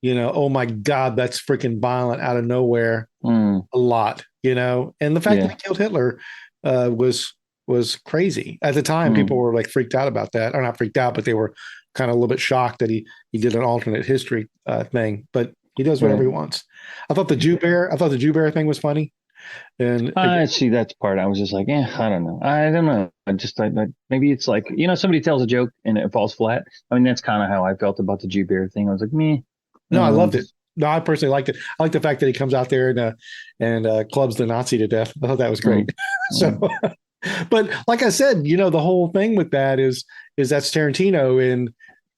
oh my God, that's freaking violent out of nowhere a lot, and the fact that he killed Hitler was crazy. At the time, people were like freaked out about that, or not freaked out, but they were kind of a little bit shocked that he did an alternate history thing, but he does whatever he wants. I thought the Jew bear thing was funny. And I see that part. I was just like, I don't know. I maybe it's like, somebody tells a joke and it falls flat. I mean, that's kind of how I felt about the Jew bear thing. I was like, meh. No, I loved it. No, I personally liked it. I like the fact that he comes out there and clubs the Nazi to death. I thought that was great. So, but like I said, the whole thing with that is that's Tarantino, and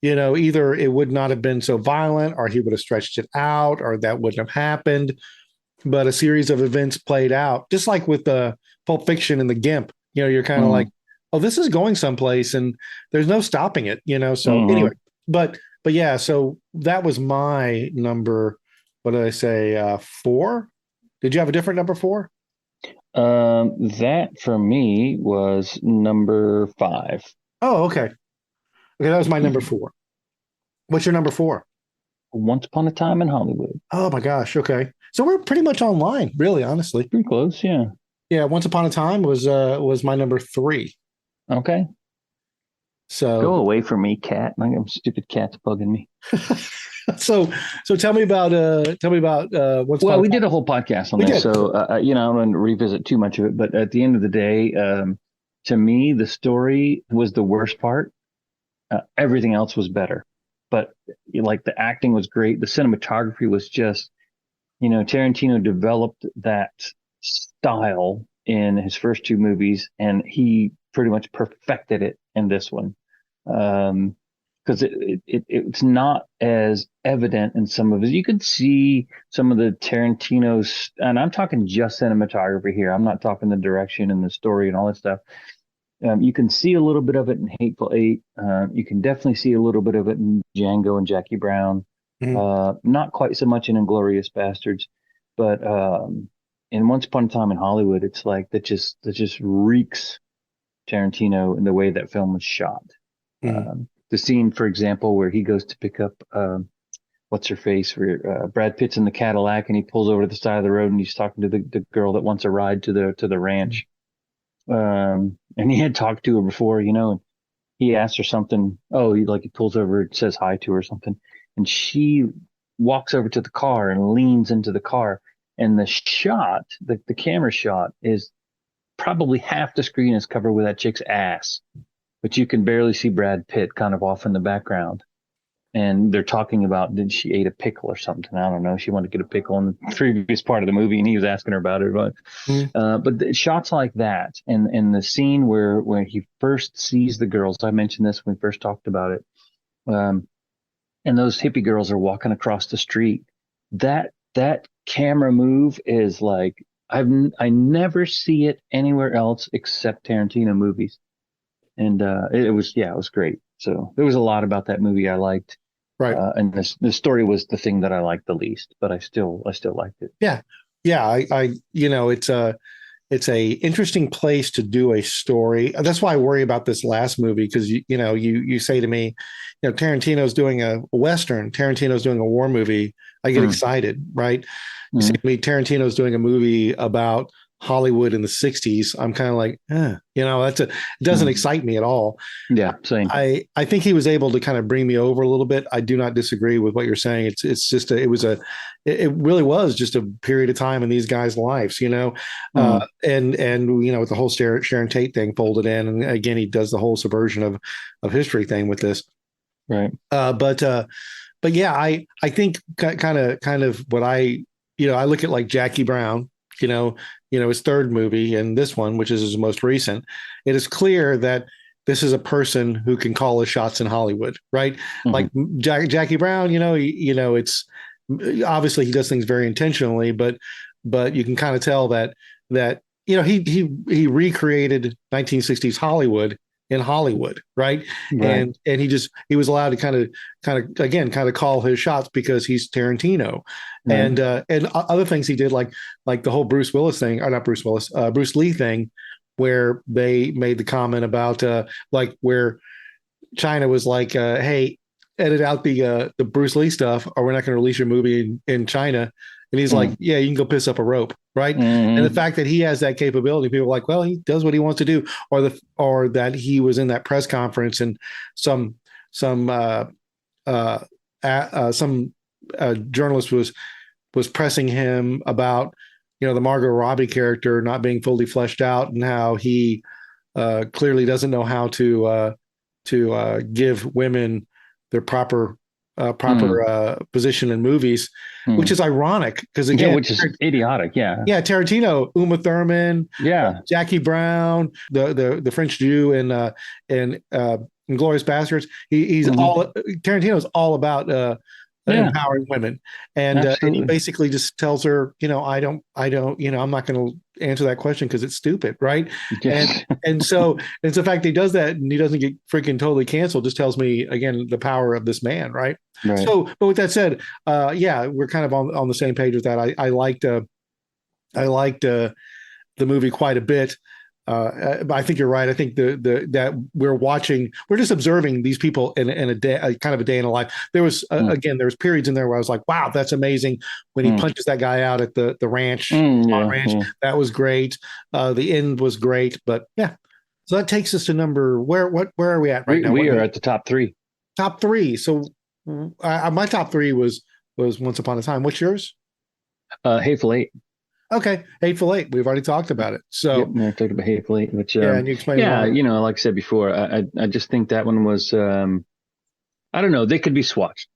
either it would not have been so violent, or he would have stretched it out, or that wouldn't have happened. But a series of events played out, just like with the Pulp Fiction and the Gimp. You're kind of like, oh, this is going someplace, and there's no stopping it. So anyway, but but yeah, so that was my number. What did I say? 4? Did you have a different number 4? That for me was number 5. Oh, okay. Okay, that was my number 4. What's your number 4? Once Upon a Time in Hollywood. Oh my gosh. Okay. So we're pretty much online, really, honestly. Pretty close, yeah. Yeah, Once Upon a Time was my number 3. Okay. Go So away from me, cat. My stupid cat's bugging me. so tell me about Once Well, Upon a we Time. did a whole podcast on We this, did. so I don't want to revisit too much of it. But at the end of the day, to me, the story was the worst part. Everything else was better, but like the acting was great. The cinematography was just, Tarantino developed that style in his first 2 movies, and he pretty much perfected it in this one. Because it's not as evident in some of it. You could see some of the Tarantino's, and I'm talking just cinematography here. I'm not talking the direction and the story and all that stuff. You can see a little bit of it in Hateful Eight. You can definitely see a little bit of it in Django and Jackie Brown. Mhm. Not quite so much in Inglourious Basterds, but in Once Upon a Time in Hollywood, it's like that just reeks Tarantino in the way that film was shot. Mhm. The scene, for example, where he goes to pick up what's her face, where Brad Pitt's in the Cadillac and he pulls over to the side of the road and he's talking to the girl that wants a ride to the ranch. And he had talked to her before, and he asked her something. Oh, he pulls over, says hi to her or something, and she walks over to the car and leans into the car. And the shot, the camera shot, is probably half the screen is covered with that chick's ass, but you can barely see Brad Pitt kind of off in the background. And they're talking about, did she ate a pickle or something? I don't know. She wanted to get a pickle in the previous part of the movie, and he was asking her about it. Mhm. But the shots like that, and the scene where he first sees the girls, I mentioned this when we first talked about it, and those hippie girls are walking across the street. That camera move is like I never see it anywhere else except Tarantino movies, and it was great. So there was a lot about that movie I liked. Right. And the story was the thing that I liked the least, but I still liked it. Yeah. Yeah. It's a interesting place to do a story. That's why I worry about this last movie, because you say to me, Tarantino's doing a Western, Tarantino's doing a war movie. I get excited, right? You say Mm. to me, Tarantino's doing a movie about Hollywood in the 60s. I'm kind of like, it doesn't Mm. excite me at all. Yeah, same. I think he was able to kind of bring me over a little bit. I do not disagree with what you're saying. It's just it really was just a period of time in these guys' lives, Mm. and with the whole Sharon Tate thing folded in, and again he does the whole subversion of history thing with this. Right. But yeah, I think kind of what I look at like Jackie Brown, his third movie and this one, which is his most recent. It is clear that this is a person who can call his shots in Hollywood, right? Mm-hmm. Like Jackie Brown, it's obviously he does things very intentionally, but you can kind of tell that he recreated 1960s Hollywood in Hollywood, right? Right. And he was allowed to kind of call his shots because he's Tarantino, Right. and other things he did like the whole Bruce Willis thing, or not Bruce Willis, Bruce Lee thing, where they made the comment about like where China was like, hey, edit out the Bruce Lee stuff, or we're not going to release your movie in China. And he's like, Mm. yeah, you can go piss up a rope, right? And the Mm. fact that he has that capability, people are like, well, he does what he wants to do, or that he was in that press conference and some some uh, uh, some journalist was pressing him about the Margot Robbie character not being fully fleshed out, and how he clearly doesn't know how to give women their proper Mm. position in movies, which Mm. is ironic because Yeah, again, which is idiotic. Yeah. yeah, Tarantino, Uma Thurman, Yeah. Jackie Brown, the French Jew, and Inglourious Basterds. He's Hmm. all Tarantino's all about Yeah, empowering women. And he absolutely. basically just tells her, I don't, I'm not going to answer that question because it's stupid, right? And Yes. and so it's the fact that he does that and he doesn't get freaking totally canceled just tells me again the power of this man, right? Right. So, but with that said, yeah, we're kind of on the same page with that. I liked the movie quite a bit. But I think you're right. I think that we're just observing these people in a day, kind of a day in a life. There was again, there was periods in there where I was like, wow, that's amazing. When he punches that guy out at the ranch, Yeah, ranch, yeah. that was great. The end was great, but yeah. So that takes us to where are we at right now? We are at the top three. Top three. So my top three was Once Upon a Time. What's yours? Hateful Eight. Okay, Hateful Eight. We've already talked about it. So Yep, we talked about Hateful Eight, which yeah, and you explained yeah, why. like I said before, I just think that one was I don't know, they could be swatched,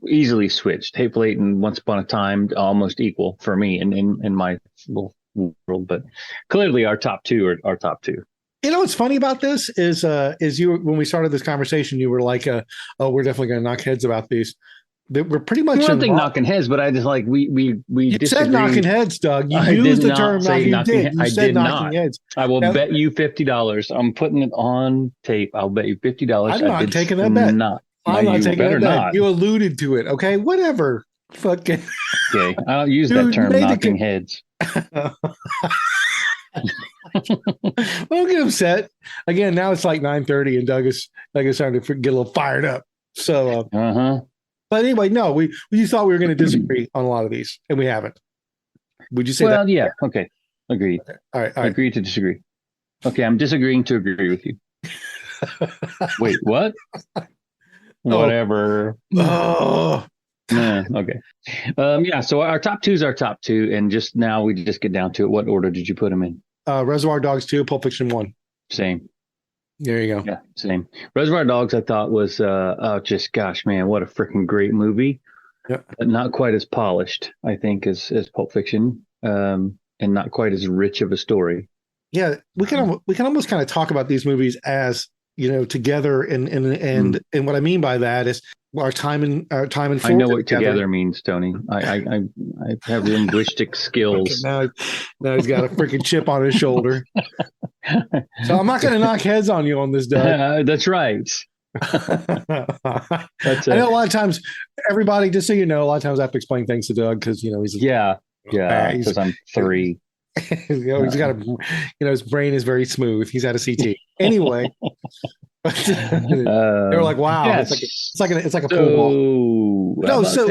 easily switched. Hateful Eight and Once Upon a Time almost equal for me in my little world, but clearly our top two are our top two. What's funny about this is you when we started this conversation, you were like, "Oh, we're definitely going to knock heads about these." We're pretty much One thing in. knocking heads, but I just like we You said knocking disagreed. heads, Doug. You I did used the not term say knocking. You knocking. did. You I said did knocking not. heads. I will Now, bet you $50. I'm putting it on tape. I'll bet you $50. I'm I not did taking that bet. not. I'm not You taking better that bet. not. You alluded to it. Okay, whatever. Fucking Okay, I don't use that dude, you term, made knocking heads. Don't get upset. Again, now it's like 9:30, and Doug is starting to get a little fired up. So, Uh-huh. but anyway, no, we thought we were going to disagree on a lot of these, and we haven't. Would you say that? Well, yeah. Okay. Agreed. Okay. All right. All right. Agree to disagree. Okay, I'm disagreeing to agree with you. Wait, what? Whatever. Oh, Nah, okay. Yeah, so our top two is our top two, and just now we just get down to it. What order did you put them in? Reservoir Dogs 2, Pulp Fiction 1. Same. There you go. Yeah, same. Reservoir Dogs, I thought was just gosh, man, what a freaking great movie. Yeah. But not quite as polished, I think, as Pulp Fiction, and not quite as rich of a story. Yeah, we can almost kind of talk about these movies as together, and what I mean by that is our time and I know what together means, Tony. I have linguistic skills. Okay, now he's got a freaking chip on his shoulder. So I'm not going to knock heads on you on this, Doug. That's right. That's I know a lot of times, everybody, just so you know, a lot of times I have to explain things to Doug because he's because I'm 3. He's got his brain is very smooth. He's had a CT anyway. They're like, wow, yes. it's like a pool ball. No, so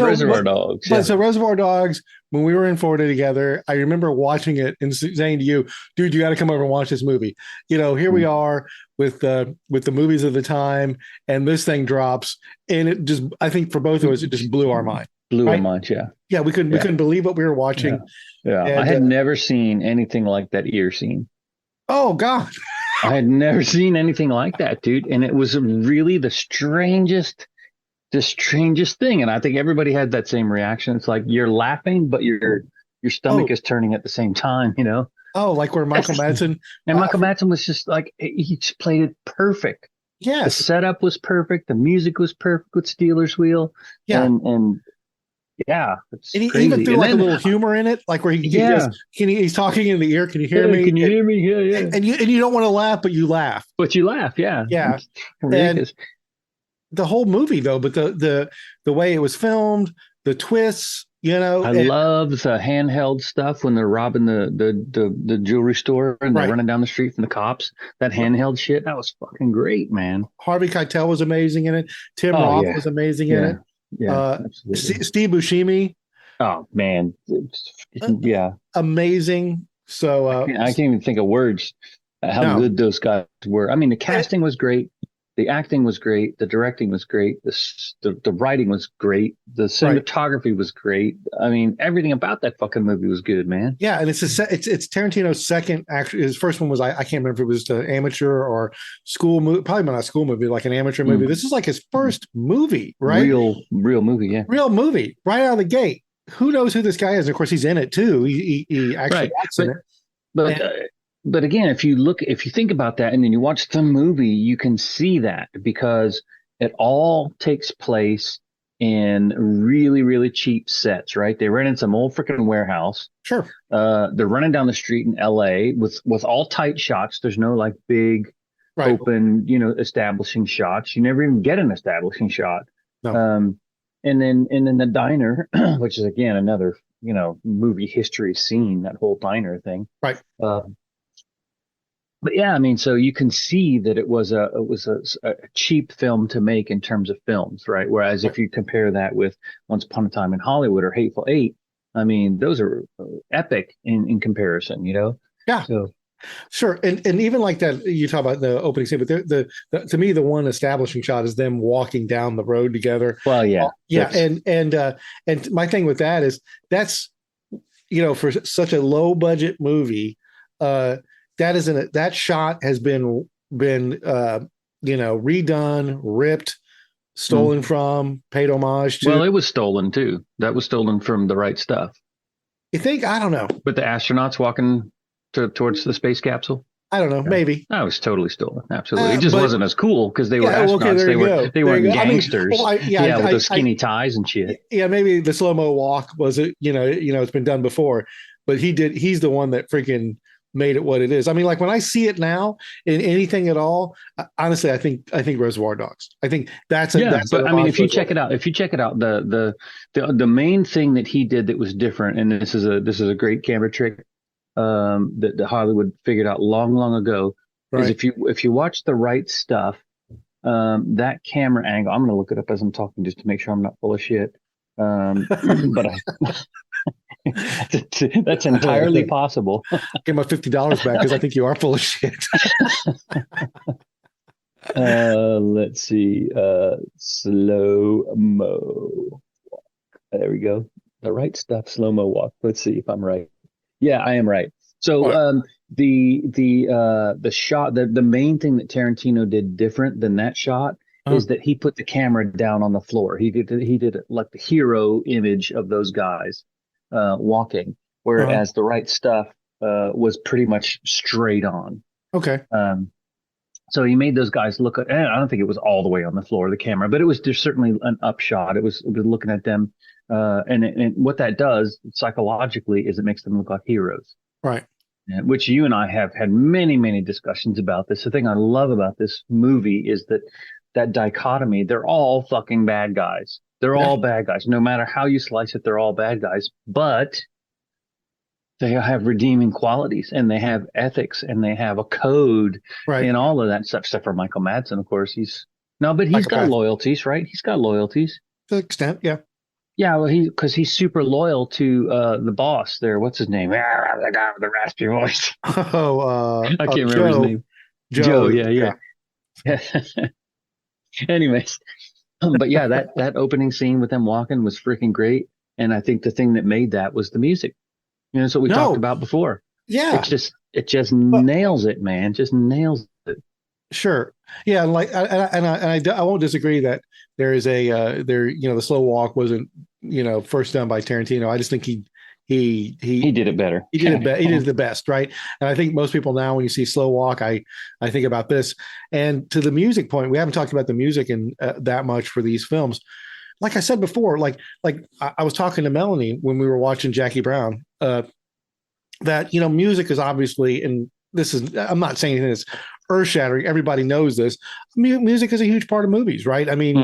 Reservoir Dogs. But so Reservoir Dogs, when we were in Florida together, I remember watching it and saying to you, dude, you got to come over and watch this movie. Here we are with the movies of the time, and this thing drops, and it just, I think for both of us, it just blew our mind. Blew our mind, yeah. Yeah, we couldn't believe what we were watching. Yeah. And, I had never seen anything like that ear scene. Oh God. I had never seen anything like that, dude. And it was really the strangest thing. And I think everybody had that same reaction. It's like you're laughing, but your stomach is turning at the same time, Oh, like where Michael Madsen. And Michael Madsen was just like, he just played it perfect. Yes. The setup was perfect. The music was perfect with Steelers Wheel. Yeah. And yeah, and he even threw a little humor in it, like where he goes, he's talking in the ear. Can you hear me? Can you hear me? Yeah. And you don't want to laugh, but you laugh. Yeah. Yeah. And the whole movie though, but the way it was filmed, the twists, I love the handheld stuff when they're robbing the jewelry store and they're running down the street from the cops. That handheld shit, that was fucking great, man. Harvey Keitel was amazing in it. Tim Roth was amazing in it. Yeah, Steve Buscemi. Oh man, yeah, amazing. So I can't even think of words how good those guys were. I mean, the casting was great, the acting was great, the directing was great, the writing was great, the cinematography was great. I mean, everything about that fucking movie was good, man. Yeah, and it's Tarantino's second. Actually, his first one was I can't remember if it was an amateur or school movie. Probably not a school movie, like an amateur movie. This is like his first movie, right? Real movie, yeah. Real movie, right out of the gate. Who knows who this guy is? And of course, he's in it too. He actually acts in it. But again, if you think about that and then you watch the movie, you can see that because it all takes place in really, really cheap sets, right? They rented some old freaking warehouse. Sure. They're running down the street in LA with all tight shots. There's no like big Right. open, establishing shots. You never even get an establishing shot. No. And then the diner, which is again another, movie history scene, that whole diner thing. Right. But yeah, I mean, so you can see that it was a cheap film to make in terms of films, right? Whereas if you compare that with Once Upon a Time in Hollywood or Hateful Eight, I mean, those are epic in comparison, Yeah. So sure. And even like that, you talk about the opening scene, but the to me, the one establishing shot is them walking down the road together. Well, yeah. Yeah. And my thing with that is that's, for such a low budget movie, that shot has been redone, ripped, stolen from, paid homage to. Well, it was stolen too. That was stolen from The Right Stuff. You think? I don't know. With the astronauts walking towards the space capsule. I don't know. Yeah. Maybe. That was totally stolen. Absolutely. It just wasn't as cool because they were astronauts. Okay, they weren't gangsters. I mean, with the skinny ties and shit. Yeah, maybe the slow-mo walk was it. It's been done before, but he's the one that freaking made it what it is. I mean, like when I see it now in anything at all, honestly, I think Reservoir Dogs. I think that's but I mean, if you check it out, the main thing that he did that was different, and this is a great camera trick that Hollywood figured out long ago, right, is if you watch The Right Stuff, that camera angle. I'm going to look it up as I'm talking just to make sure I'm not full of shit. But that's entirely possible. Get my $50 back because I think you are full of shit. Let's see. Slow-mo walk. There we go. The Right Stuff slow-mo walk. Let's see if I'm right. Yeah, I am right. So the shot, the main thing that Tarantino did different than that shot is that he put the camera down on the floor. He did like the hero image of those guys walking, whereas The Right Stuff was pretty much straight on. Okay. So he made those guys look. And I don't think it was all the way on the floor of the camera, but there's certainly an upshot. It was looking at them, and what that does psychologically is it makes them look like heroes. Right. Which you and I have had many discussions about this. The thing I love about this movie is that dichotomy. They're all fucking bad guys. They're all bad guys. No matter how you slice it, they're all bad guys. But they have redeeming qualities, and they have ethics, and they have a code, and all of that stuff. Except for Michael Madsen, of course. He's got loyalties, right? He's got loyalties to an extent, yeah. Yeah, well, because he's super loyal to the boss there. What's his name? The guy with the raspy voice. I can't remember his name. Joe. Yeah. Anyways, but yeah, that opening scene with them walking was freaking great, and I think the thing that made that was the music. That's what we talked about before. Yeah, it just nails it, man. Just nails it. Sure. Yeah, like I won't disagree that there is the slow walk wasn't first done by Tarantino. I just think he did it better. He did it the best, right? And I think most people now, when you see slow walk, I think about this. And to the music point, we haven't talked about the music in that much for these films. Like I said before, like I was talking to Melanie when we were watching Jackie Brown, that music is obviously, and this is, I'm not saying anything that's earth shattering. Everybody knows this. Music is a huge part of movies, right? I mean,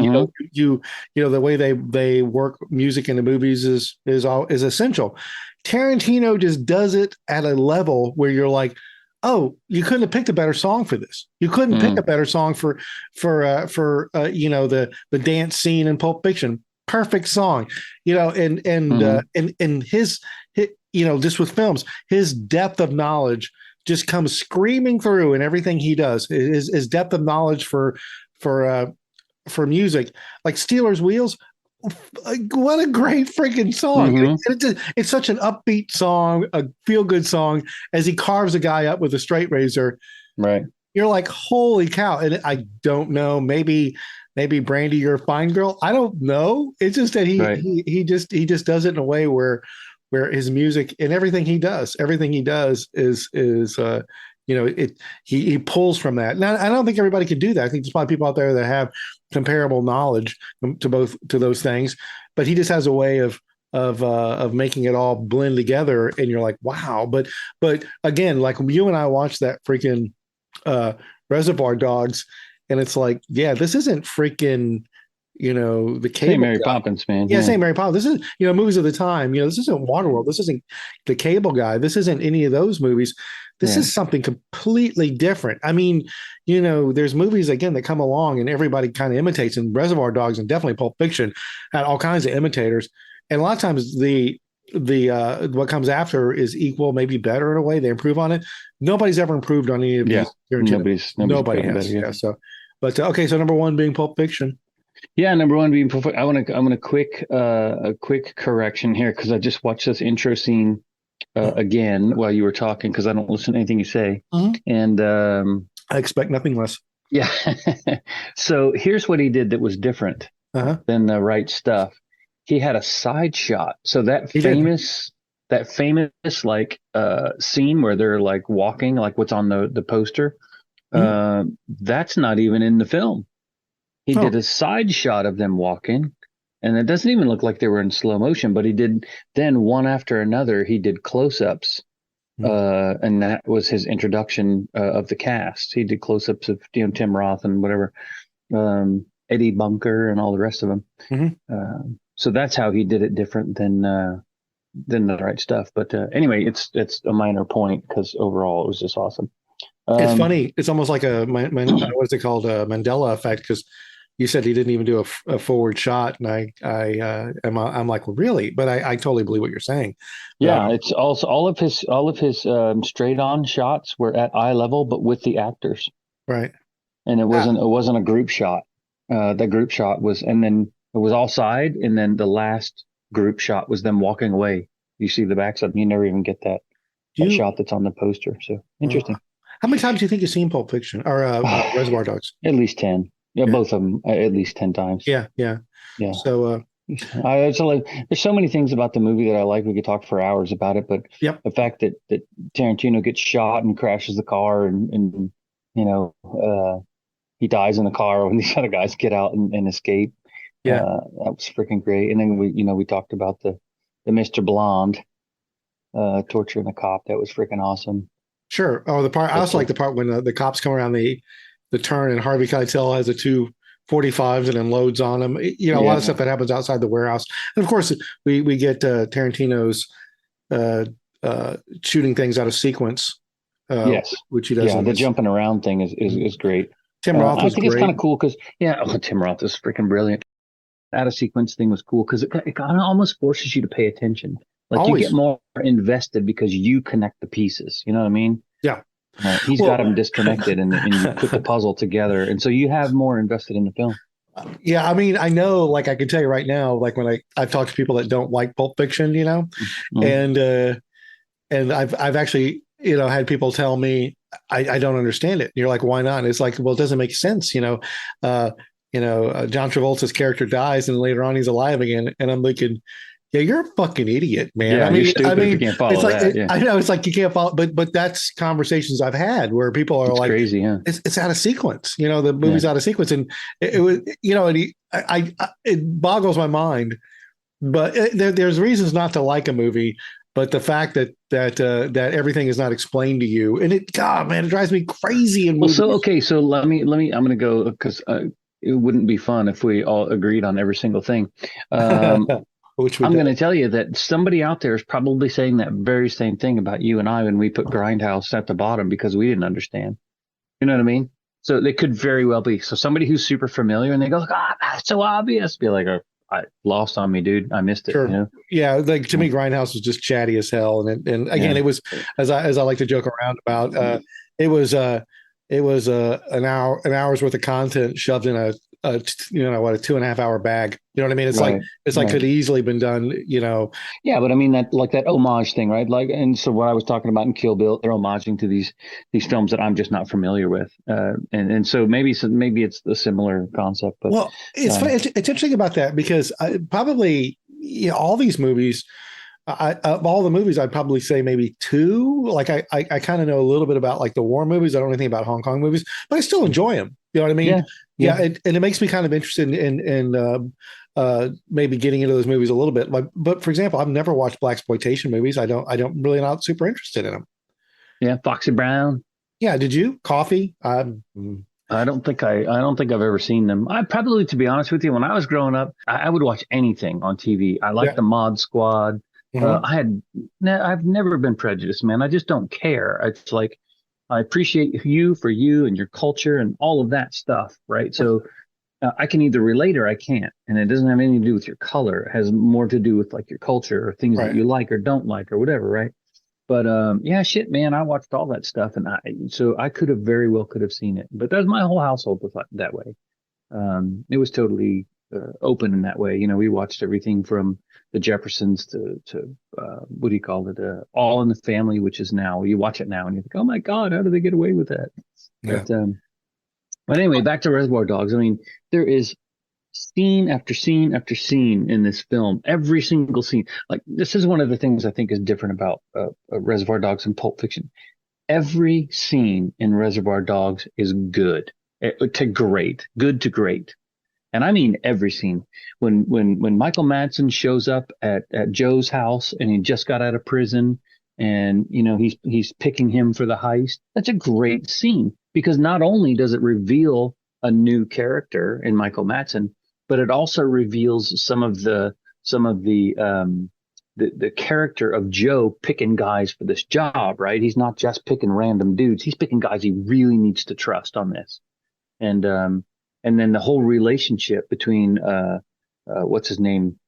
the way they work music in the movies is essential. Tarantino just does it at a level where you're like, oh, you couldn't have picked a better song for this. You couldn't pick a better song for the dance scene in Pulp Fiction. Perfect song, and his just with films, his depth of knowledge just comes screaming through in everything he does. His depth of knowledge for music, like Steelers Wheels. What a great freaking song. It's such an upbeat song, a feel-good song, as he carves a guy up with a straight razor. Right. You're like, holy cow. And I don't know, maybe Brandy, you're a fine girl. I don't know. It's just that he just does it in a way where his music and everything he does is he pulls from that. Now, I don't think everybody can do that. I think there's probably people out there that have comparable knowledge to those things, but he just has a way of making it all blend together, and you're like, wow. But again, like you and I watched that freaking Reservoir Dogs, and it's like, yeah, this isn't freaking the cable Same Mary Poppins, man. Yeah, same Mary Poppins. This is movies of the time. This isn't Waterworld. This isn't the Cable Guy. This isn't any of those movies. This is something completely different. I mean, there's movies again that come along and everybody kind of imitates, and Reservoir Dogs and definitely Pulp Fiction had all kinds of imitators. And a lot of times the what comes after is equal, maybe better in a way. They improve on it. Nobody's ever improved on any of these. Nobody has. Better, yeah. So, but okay. So number one being Pulp Fiction. Yeah, number one being Pulp Fiction. I'm gonna a quick correction here because I just watched this intro scene again while you were talking because I don't listen to anything you say, and I expect nothing less. Yeah. So here's what he did that was different than the right stuff. He had a side shot. So that famous like scene where they're like walking, like what's on the poster, that's not even in the film. He did a side shot of them walking, and it doesn't even look like they were in slow motion, but he did then one after another, he did close-ups. And that was his introduction of the cast. He did close-ups of Tim Roth and whatever, Eddie Bunker and all the rest of them. So that's how he did it different than the right stuff. But anyway, it's a minor point because overall it was just awesome. It's funny. It's almost like what's it called? A Mandela effect, because you said he didn't even do a forward shot, and I'm like, well, really? But I totally believe what you're saying. Yeah, it's also all of his straight on shots were at eye level, but with the actors. Right. And it wasn't a group shot. The group shot was, and then it was all side, and then the last group shot was them walking away. You see the backside. You never even get that shot that's on the poster. So interesting. How many times do you think you've seen Pulp Fiction or Reservoir Dogs? At least 10. Yeah, both of them at least 10 times. Yeah. So there's so many things about the movie that I like. We could talk for hours about it, but the fact that Tarantino gets shot and crashes the car, and he dies in the car when these other guys get out and escape. Yeah, that was freaking great. And then we talked about the Mr. Blonde torturing the cop. That was freaking awesome. Sure. Oh, the part I also like the part when the cops come around the turn and Harvey Keitel has the 245s and then loads on them. A lot of stuff that happens outside the warehouse. And of course, we get Tarantino's shooting things out of sequence. Yes, which he does. Yeah, the jumping around thing is great. Tim Roth was great. It's kind of cool because Tim Roth is freaking brilliant. Out of sequence thing was cool because it kind of almost forces you to pay attention. Like always. You get more invested because you connect the pieces. You know what I mean? Yeah. He's got them disconnected and you put the puzzle together. And so you have more invested in the film. Yeah. I mean, I know, like I can tell you right now, like when I've talked to people that don't like Pulp Fiction, and I've actually, had people tell me, I don't understand it. And you're like, why not? And it's like, well, it doesn't make sense. John Travolta's character dies and later on he's alive again. And I'm thinking, yeah, you're a fucking idiot, man. Yeah, you're stupid if you can't follow it's like, that. I know it's like you can't follow, but that's conversations I've had where people are like, crazy, yeah. It's out of sequence. The movie's out of sequence, and it was, it boggles my mind. But there's reasons not to like a movie, but the fact that everything is not explained to you, and it drives me crazy. And so let me. I'm going to go because it wouldn't be fun if we all agreed on every single thing. I'm going to tell you that somebody out there is probably saying that very same thing about you and I when we put Grindhouse at the bottom because we didn't understand. You know what I mean? So they could very well be. So somebody who's super familiar and they go, that's so obvious. Be like, I lost on me, dude. I missed it. Sure. Yeah. Like to me, Grindhouse was just chatty as hell. And again, it was, as I like to joke around about, it was an hour's worth of content shoved in a 2.5 hour bag. You know what I mean? It's like could have easily been done, Yeah, but I mean that homage thing, right? Like, and so what I was talking about in Kill Bill, they're homaging to these films that I'm just not familiar with, and so maybe it's a similar concept. But it's funny. It's interesting about that because probably all these movies Of all the movies, I'd probably say maybe two. Like I kind of know a little bit about like the war movies. I don't know anything about Hong Kong movies, but I still enjoy them. You know what I mean? Yeah, Yeah, yeah. and it makes me kind of interested in maybe getting into those movies a little bit. Like, but for example, I've never watched blaxploitation movies. I don't really not super interested in them. Yeah, Foxy Brown. Yeah, did you? Coffee? I don't think I've ever seen them. I probably, to be honest with you, when I was growing up, I would watch anything on TV. I liked Yeah. the Mod Squad. Mhm. I've never been prejudiced, man. I just don't care. It's like I appreciate you for you and your culture and all of that stuff, right? So I can either relate or I can't, and it doesn't have anything to do with your color. It has more to do with like your culture or things that Right. you like or don't like or whatever, right? But yeah, shit, man, I watched all that stuff, and I could have very well could have seen it, but that's my whole household was like that way. It was totally open in that way. You know, we watched everything from the Jeffersons to what do you call it? All in the Family, which is now you watch it now and you think, oh my God, how do they get away with that? Yeah. But anyway, back to Reservoir Dogs. I mean, there is scene after scene after scene in this film. Every single scene. Like this is one of the things I think is different about Reservoir Dogs and Pulp Fiction. Every scene in Reservoir Dogs is good to great, good to great. And I mean every scene. When Michael Madsen shows up at Joe's house and he just got out of prison and you know he's picking him for the heist, that's a great scene because not only does it reveal a new character in Michael Madsen, but it also reveals some of the character of Joe picking guys for this job, right? He's not just picking random dudes. He's picking guys he really needs to trust on this. And then the whole relationship between what's his name,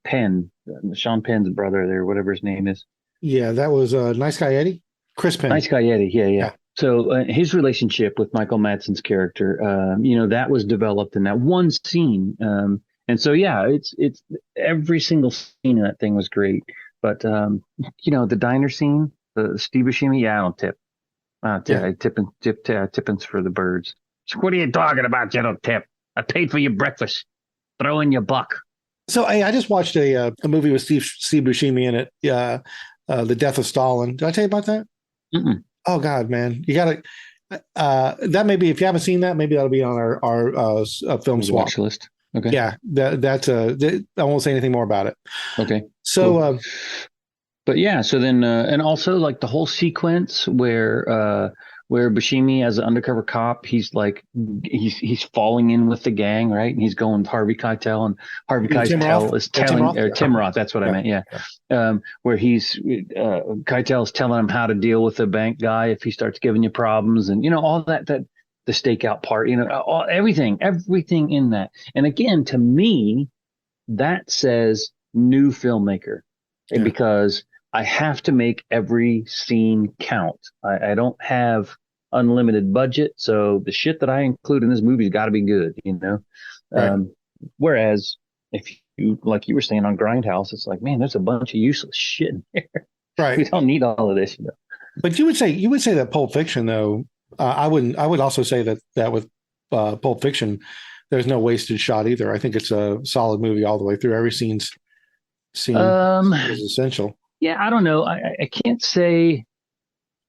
Penn, Sean Penn's brother there, whatever his name is. Yeah, that was Nice Guy Eddie, Chris Penn. Nice guy Eddie, yeah, yeah. Yeah. So his relationship with Michael Madsen's character, you know, that was developed in that one scene. And so yeah, it's every single scene in that thing was great. But you know, the diner scene, the Steve Buscemi, yeah, I don't tip. Yeah. Tippins for the birds. So what are you talking about? You don't tip. I paid for your breakfast. Throw in your buck. So I just watched a movie with Steve Buscemi in it. The Death of Stalin. Did I tell you about that? Mm-mm. Oh God, man, you gotta. That may be if you haven't seen that, maybe that'll be on our film swap. Watch list. Okay. Yeah, I won't say anything more about it. Okay. So, Cool. But yeah, so then and also like the whole sequence where Buscemi as an undercover cop, he's like he's falling in with the gang, right? And he's going with Harvey Keitel, and Harvey Keitel is telling Tim Roth, that's what I meant, yeah. Where Keitel is telling him how to deal with the bank guy if he starts giving you problems, and you know all that the stakeout part, you know, everything in that. And again, to me, that says new filmmaker because I have to make every scene count. I don't have unlimited budget, so the shit that I include in this movie's got to be good, you know. Right. Whereas if you, like you were saying on Grindhouse, it's like, man, there's a bunch of useless shit in there. Right. We don't need all of this, you know. But you would say that Pulp Fiction, though. I wouldn't. I would also say that with Pulp Fiction, there's no wasted shot either. I think it's a solid movie all the way through. Every scene is essential. Yeah, I don't know. I can't say.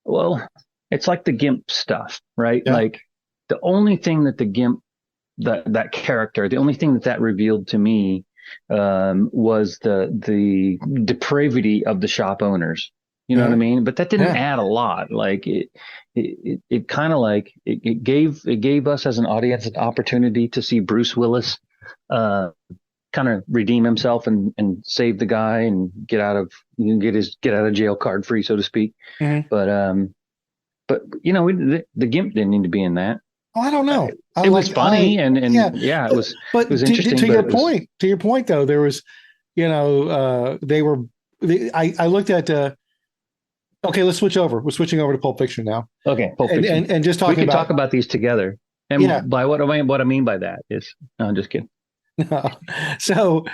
Well, it's like the GIMP stuff, right? Yeah. Like the only thing that the GIMP that character, the only thing that revealed to me was the depravity of the shop owners. You know what I mean? But that didn't add a lot. Like it kind of like it gave us as an audience an opportunity to see Bruce Willis kind of redeem himself and save the guy and get out of jail card free, so to speak. Mm-hmm. But you know, the GIMP didn't need to be in that. Oh, I don't know. It was funny and yeah, it was. But it was interesting. To your point, though, there was, you know, I looked at. Okay, let's switch over. We're switching over to Pulp Fiction now. Okay, Pulp Fiction. And just talking we can talk about these together. And by what I mean by that is, no, I'm just kidding. So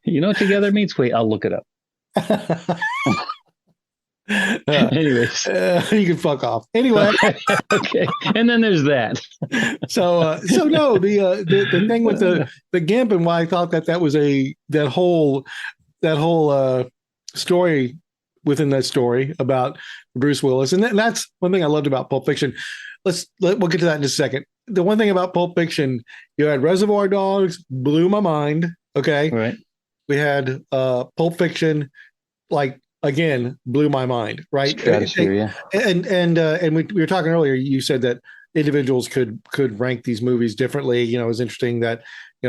you know what together means? Wait, I'll look it up. Anyways, You can fuck off. Anyway, okay, and then there's that. so no, the thing with the GIMP and why I thought that was that whole story within that story about Bruce Willis, and that's one thing I loved about Pulp Fiction. We'll get to that in a second. The one thing about Pulp Fiction, you had Reservoir Dogs, blew my mind. Okay, Right. we had Pulp Fiction, like again, blew my mind. Right, Stratosphere, yeah. And we were talking earlier. You said that individuals could rank these movies differently. You know, it was interesting that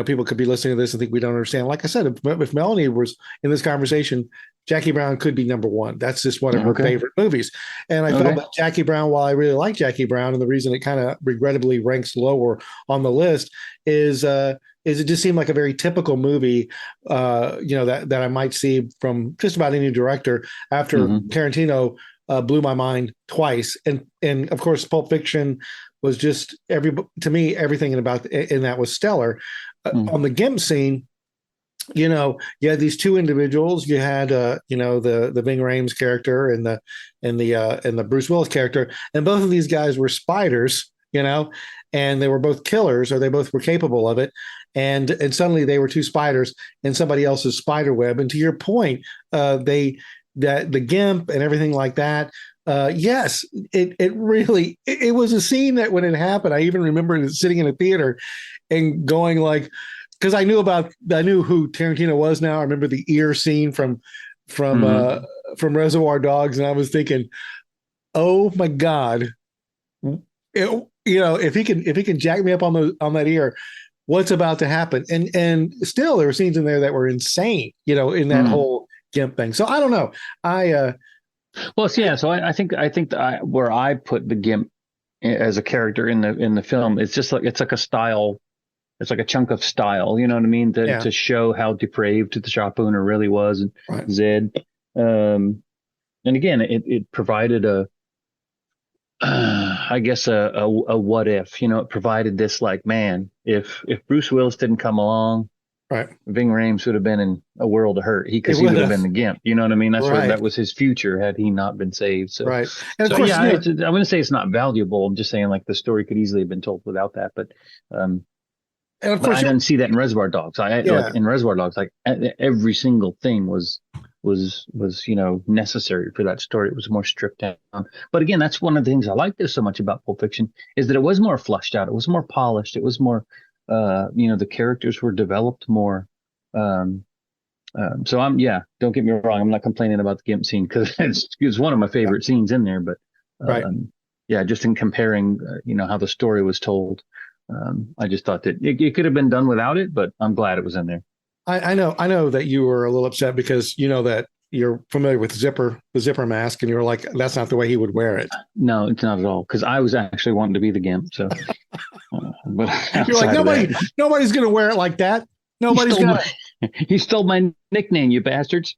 people could be listening to this and think we don't understand. Like I said, if Melanie was in this conversation, Jackie Brown could be number one. That's just one of her favorite movies. And I felt that Jackie Brown, while I really like Jackie Brown, and the reason it kind of regrettably ranks lower on the list is it just seemed like a very typical movie, that I might see from just about any director after Tarantino blew my mind twice. And of course, Pulp Fiction was just to me, everything in that was stellar. On the GIMP scene, you had these two individuals. You had the Ving Rhames character and the Bruce Willis character, and both of these guys were spiders, and they were both killers, or they both were capable of it. And suddenly they were two spiders in somebody else's spider web. And to your point, the GIMP and everything like that. Yes, it really was a scene that when it happened, I even remember sitting in a theater and going like, because I knew who Tarantino was now. I remember the ear scene from Reservoir Dogs, and I was thinking, oh my God, if he can jack me up on that ear, what's about to happen? And still there were scenes in there that were insane, in that whole GIMP thing. So I don't know. So I think where I put the GIMP as a character in the film, it's just like it's like a style. It's like a chunk of style, you know what I mean? To show how depraved the shop owner really was, and Zed. And again, it provided I guess a what if, it provided this like, man, if Bruce Willis didn't come along, right, Ving Rhames would have been in a world of hurt. He would have been the GIMP, you know what I mean? That's that was his future had he not been saved. So, right. And of course, I wouldn't say it's not valuable. I'm just saying like the story could easily have been told without that, but and of course, I didn't see that in Reservoir Dogs. Like in Reservoir Dogs, like every single thing was necessary for that story. It was more stripped down. But again, that's one of the things I like so much about Pulp Fiction is that it was more flushed out. It was more polished. It was more, the characters were developed more. So don't get me wrong. I'm not complaining about the GIMP scene because it's one of my favorite scenes in there. But just in comparing, how the story was told. I just thought that it could have been done without it, but I'm glad it was in there. I know that you were a little upset because that you're familiar with the zipper mask, and you were like, that's not the way he would wear it. No, it's not at all. Because I was actually wanting to be the GIMP. So, but you're like, nobody's going to wear it like that. Nobody's going to. You stole my nickname, you bastards.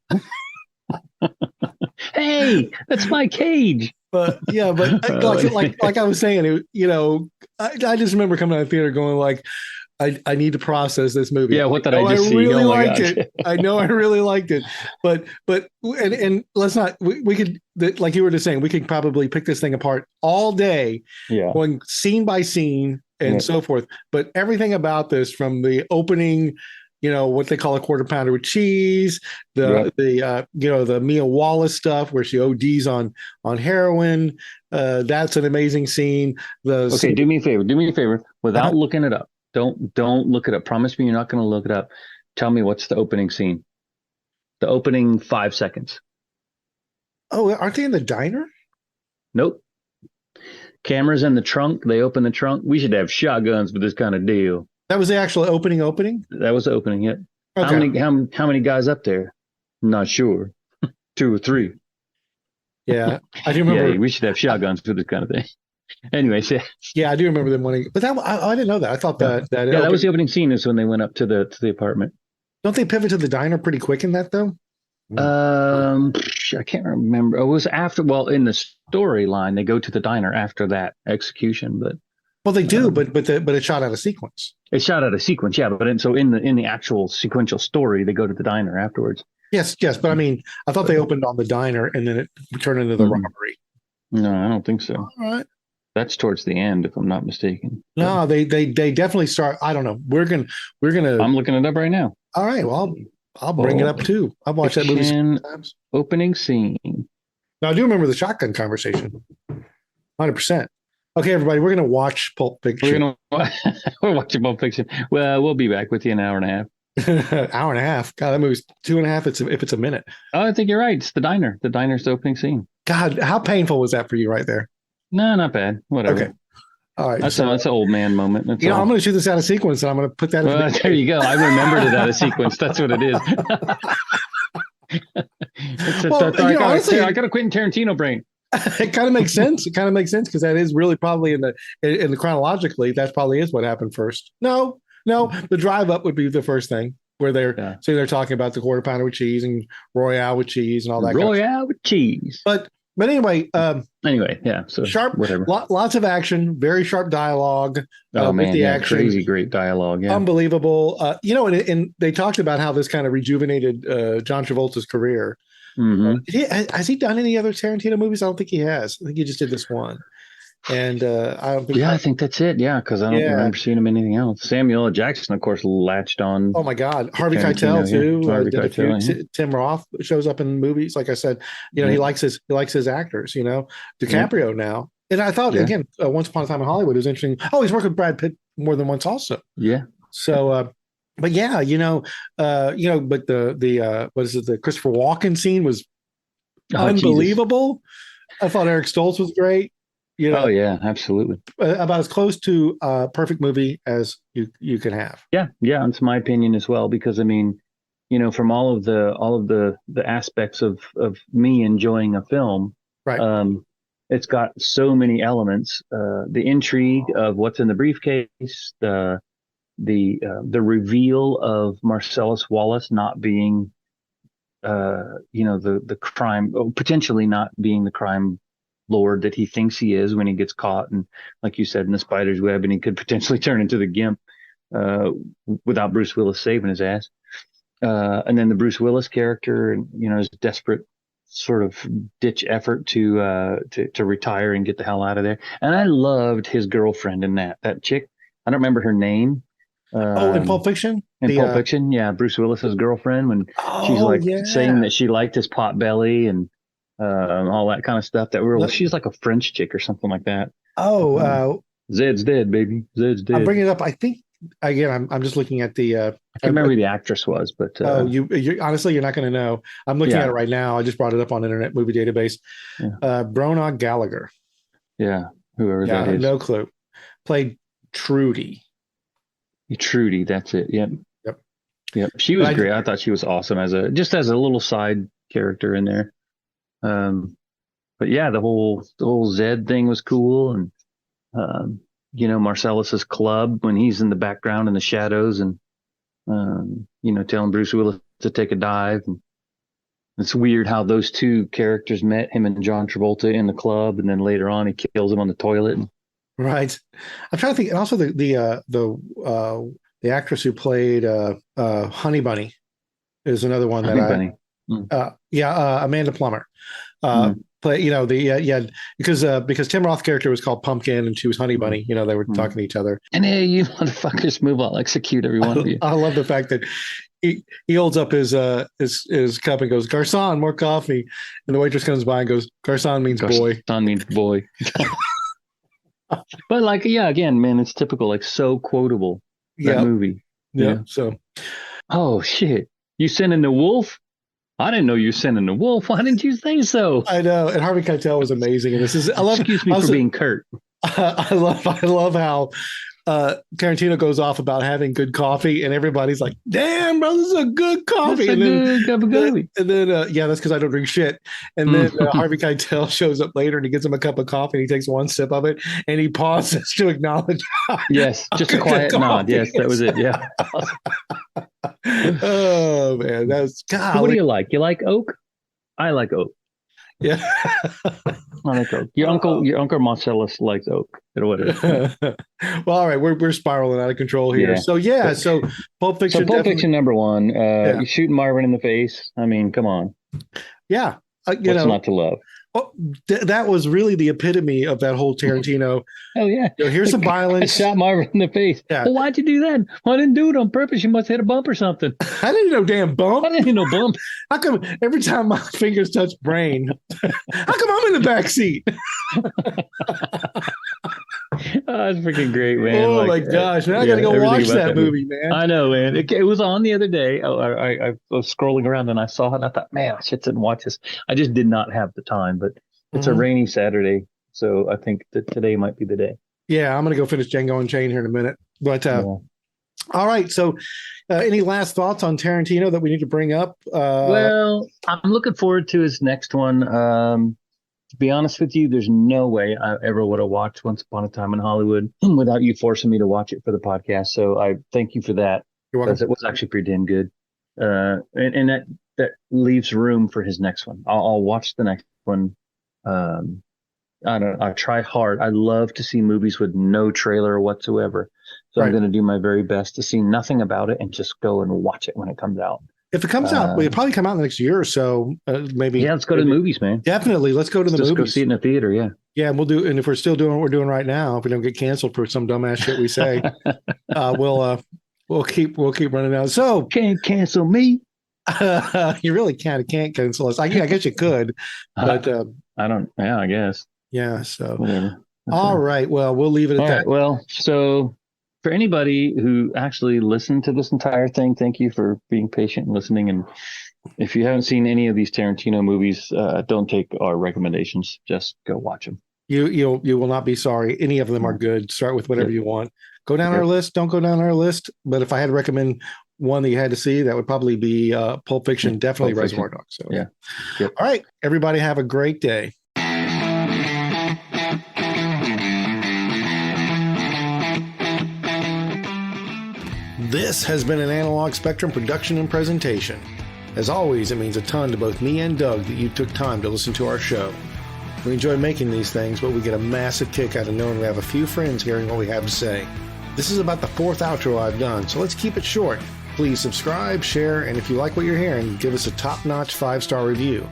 Hey, that's my cage. But like I was saying, I just remember coming out of the theater going like, I need to process this movie. Yeah, what did I just see? Really liked it. I know I really liked it. But let's not. We could, like you were just saying, we could probably pick this thing apart all day, going scene by scene and so forth. But everything about this, from the opening, what they call a quarter pounder with cheese, the Mia Wallace stuff where she ODs on heroin. That's an amazing scene. Do me a favor. Without looking it up. Don't look it up. Promise me you're not going to look it up. Tell me what's the opening scene. The opening 5 seconds. Oh, aren't they in the diner? Nope. Cameras in the trunk. They open the trunk. We should have shotguns for this kind of deal. That was the actual opening? That was the opening, yeah. Okay. How many guys up there? Not sure. 2 or 3. Yeah, I do remember. Yeah, we should have shotguns for this kind of thing. Anyways, yeah, I do remember them wanting. But I didn't know that. I thought that that was the opening scene. Is when they went up to the apartment. Don't they pivot to the diner pretty quick in that though? I can't remember. It was after. Well, in the storyline, they go to the diner after that execution, but. Well, they do, but it's shot out of sequence. It's shot out of sequence, yeah. But in the actual sequential story, they go to the diner afterwards. Yes, yes, but I mean, I thought they opened on the diner and then it turned into the Mhm. robbery. No, I don't think so. All right. That's towards the end, if I'm not mistaken. But No, they definitely start. I don't know. We're gonna. I'm looking it up right now. All right. Well, I'll bring it Pulp up too. I've watched that movie so Fiction many times. opening scene. Now I do remember the shotgun conversation. 100%. Okay, everybody, we're gonna watch Pulp We're Fiction. gonna we're watching Pulp Fiction. Well, we'll be back with you in an hour and a half. Hour and a half. God, that movie's 2.5. If it's a minute. Oh, I think you're right. It's the diner. The diner's the opening scene. God, how painful was that for you right there? No, not bad. Whatever. Okay. All right. That's So, that's an old man moment. That's I'm all. going to shoot this out of sequence, and I'm going to put that. Well, there you go. I remembered it out of sequence. That's what it is. Honestly, I got a Quentin Tarantino brain. it kind of makes sense. It kind of makes sense because that is really probably in the chronologically, that probably is what happened first. No, the drive up would be the first thing where they're talking about the quarter pounder with cheese and Royale with cheese and all that. Royale with cheese. But anyway, yeah. So sharp, whatever. Lots of action, very sharp dialogue. Oh man, with the action, crazy great dialogue. Yeah, unbelievable. And they talked about how this kind of rejuvenated John Travolta's career. Mm-hmm. Has he done any other Tarantino movies? I don't think he has. I think he just did this one. And I don't think. Yeah, I think that's it. Yeah, because I don't remember seeing him in anything else. Samuel L. Jackson, of course, latched on. Oh my God, Harvey Keitel too. Harvey Keitel, Tim Roth shows up in movies. Like I said, he likes his actors. DiCaprio now. And I thought again, Once Upon a Time in Hollywood was interesting. Oh, he's worked with Brad Pitt more than once, also. Yeah. So, but yeah, but the what is it? The Christopher Walken scene was unbelievable. Jesus. I thought Eric Stoltz was great. Oh yeah, absolutely. About as close to a perfect movie as you can have. Yeah, it's my opinion as well. Because I mean, from all of the aspects of me enjoying a film, right? It's got so many elements. The intrigue of what's in the briefcase, the reveal of Marcellus Wallace not being, the crime, potentially not being the crime lord that he thinks he is when he gets caught, and like you said, in the spider's web, and he could potentially turn into the Gimp without Bruce Willis saving his ass. And then the Bruce Willis character, and his desperate sort of ditch effort to retire and get the hell out of there. And I loved his girlfriend in that chick. I don't remember her name. In Pulp Fiction? Pulp Fiction, yeah, Bruce Willis's girlfriend, when she's saying that she liked his pot belly and all that kind of stuff. She's like a French chick or something like that. Zed's dead, baby. Zed's dead. I'm bringing it up. I think again. I'm just looking at the. I can't remember who the actress was, but you honestly, you're not going to know. I'm looking at it right now. I just brought it up on Internet Movie Database. Brona Gallagher. Yeah, whoever that is. No clue. Played Trudy. Trudy, that's it. Yep. She was great. I thought she was awesome as a little side character in there. But yeah, the whole Zed thing was cool, and Marcellus's club when he's in the background in the shadows, and telling Bruce Willis to take a dive. And it's weird how those two characters met, him and John Travolta in the club, and then later on he kills him on the toilet. Right. I'm trying to think, and also the actress who played Honey Bunny is another one that Amanda Plummer. Play, because Tim Roth character was called Pumpkin and she was Honey Bunny. They were talking to each other. And hey, you motherfuckers, move! I'll execute every one of you. I love the fact that he holds up his cup and goes, "Garçon, more coffee," and the waitress comes by and goes, "Garçon means boy." Garçon means boy. But again, man, it's typical, so quotable. That movie. Yeah. So. Oh shit! You sending the wolf? I didn't know you were sending the wolf. Why didn't you say so? I know. And Harvey Keitel was amazing. And excuse me for being curt. I love how Tarantino goes off about having good coffee, and everybody's like, "Damn, bro, this is a good coffee." Good cup of coffee. And then that's because I don't drink shit. And then Harvey Keitel shows up later, and he gives him a cup of coffee, and he takes one sip of it, and he pauses to acknowledge. Yes, just a quiet nod. Yes, that was it. Yeah. Oh man, that's God. What do you like? You like oak? I like oak. Yeah. I like oak. Your uncle Marcellus likes oak. Or whatever. Well, all right, we're spiraling out of control here. Yeah. So Pulp Fiction. So Pulp Fiction number one. Yeah. You shooting Marvin in the face. I mean, come on. Yeah. What's not to love? Oh, that was really the epitome of that whole Tarantino. Oh yeah. Here's some violence. I shot Marvin in the face. Yeah. Well, why'd you do that? Well, I didn't do it on purpose. You must hit a bump or something. I didn't know damn bump. I didn't hit no bump. How come every time my fingers touch brain? How come I'm in the back seat? Oh, that's freaking great, man. Oh my gosh, man, I gotta go watch that movie, man. I know, man. It was on the other day. I was scrolling around and I saw it and I thought, man, I should sit and watch this. I just did not have the time, but it's a rainy Saturday, so I think that today might be the day. Yeah, I'm gonna go finish Django Unchained here in a minute. But all right, so any last thoughts on Tarantino that we need to bring up? Well, I'm looking forward to his next one. To be honest with you, there's no way I ever would have watched Once Upon a Time in Hollywood without you forcing me to watch it for the podcast. So I thank you for that. You're welcome. Because it was actually pretty damn good. And that leaves room for his next one. I'll watch the next one. I don't know. I try hard. I love to see movies with no trailer whatsoever. So I'm going to do my very best to see nothing about it and just go and watch it when it comes out. If it comes out, it'll probably come out in the next year or so. Maybe. Yeah, let's go to the movies, man. Definitely, let's go to the movies. Go see it in the theater. Yeah. Yeah, and we'll do. And if we're still doing what we're doing right now, if we don't get canceled for some dumbass shit we say, we'll keep running out. So can't cancel me. You really can't cancel us. I guess you could, but I don't. Yeah, I guess. Yeah. So whatever. All right. Well, we'll leave it at that. Right, well, so. For anybody who actually listened to this entire thing, thank you for being patient and listening. And if you haven't seen any of these Tarantino movies, don't take our recommendations. Just go watch them. You will not be sorry. Any of them are good. Start with whatever you want. Go down our list. Don't go down our list. But if I had to recommend one that you had to see, that would probably be Pulp Fiction. Definitely Reservoir Dogs. So yeah. All right. Everybody have a great day. This has been an Analog Spectrum production and presentation. As always, it means a ton to both me and Doug that you took time to listen to our show. We enjoy making these things, but we get a massive kick out of knowing we have a few friends hearing what we have to say. This is about the 4th outro I've done, so let's keep it short. Please subscribe, share, and if you like what you're hearing, give us a top-notch 5-star review.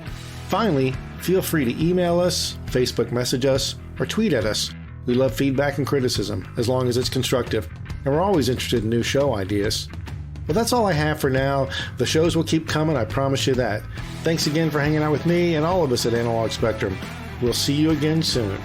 Finally, feel free to email us, Facebook message us, or tweet at us. We love feedback and criticism, as long as it's constructive. And we're always interested in new show ideas. Well, that's all I have for now. The shows will keep coming, I promise you that. Thanks again for hanging out with me and all of us at Analog Spectrum. We'll see you again soon.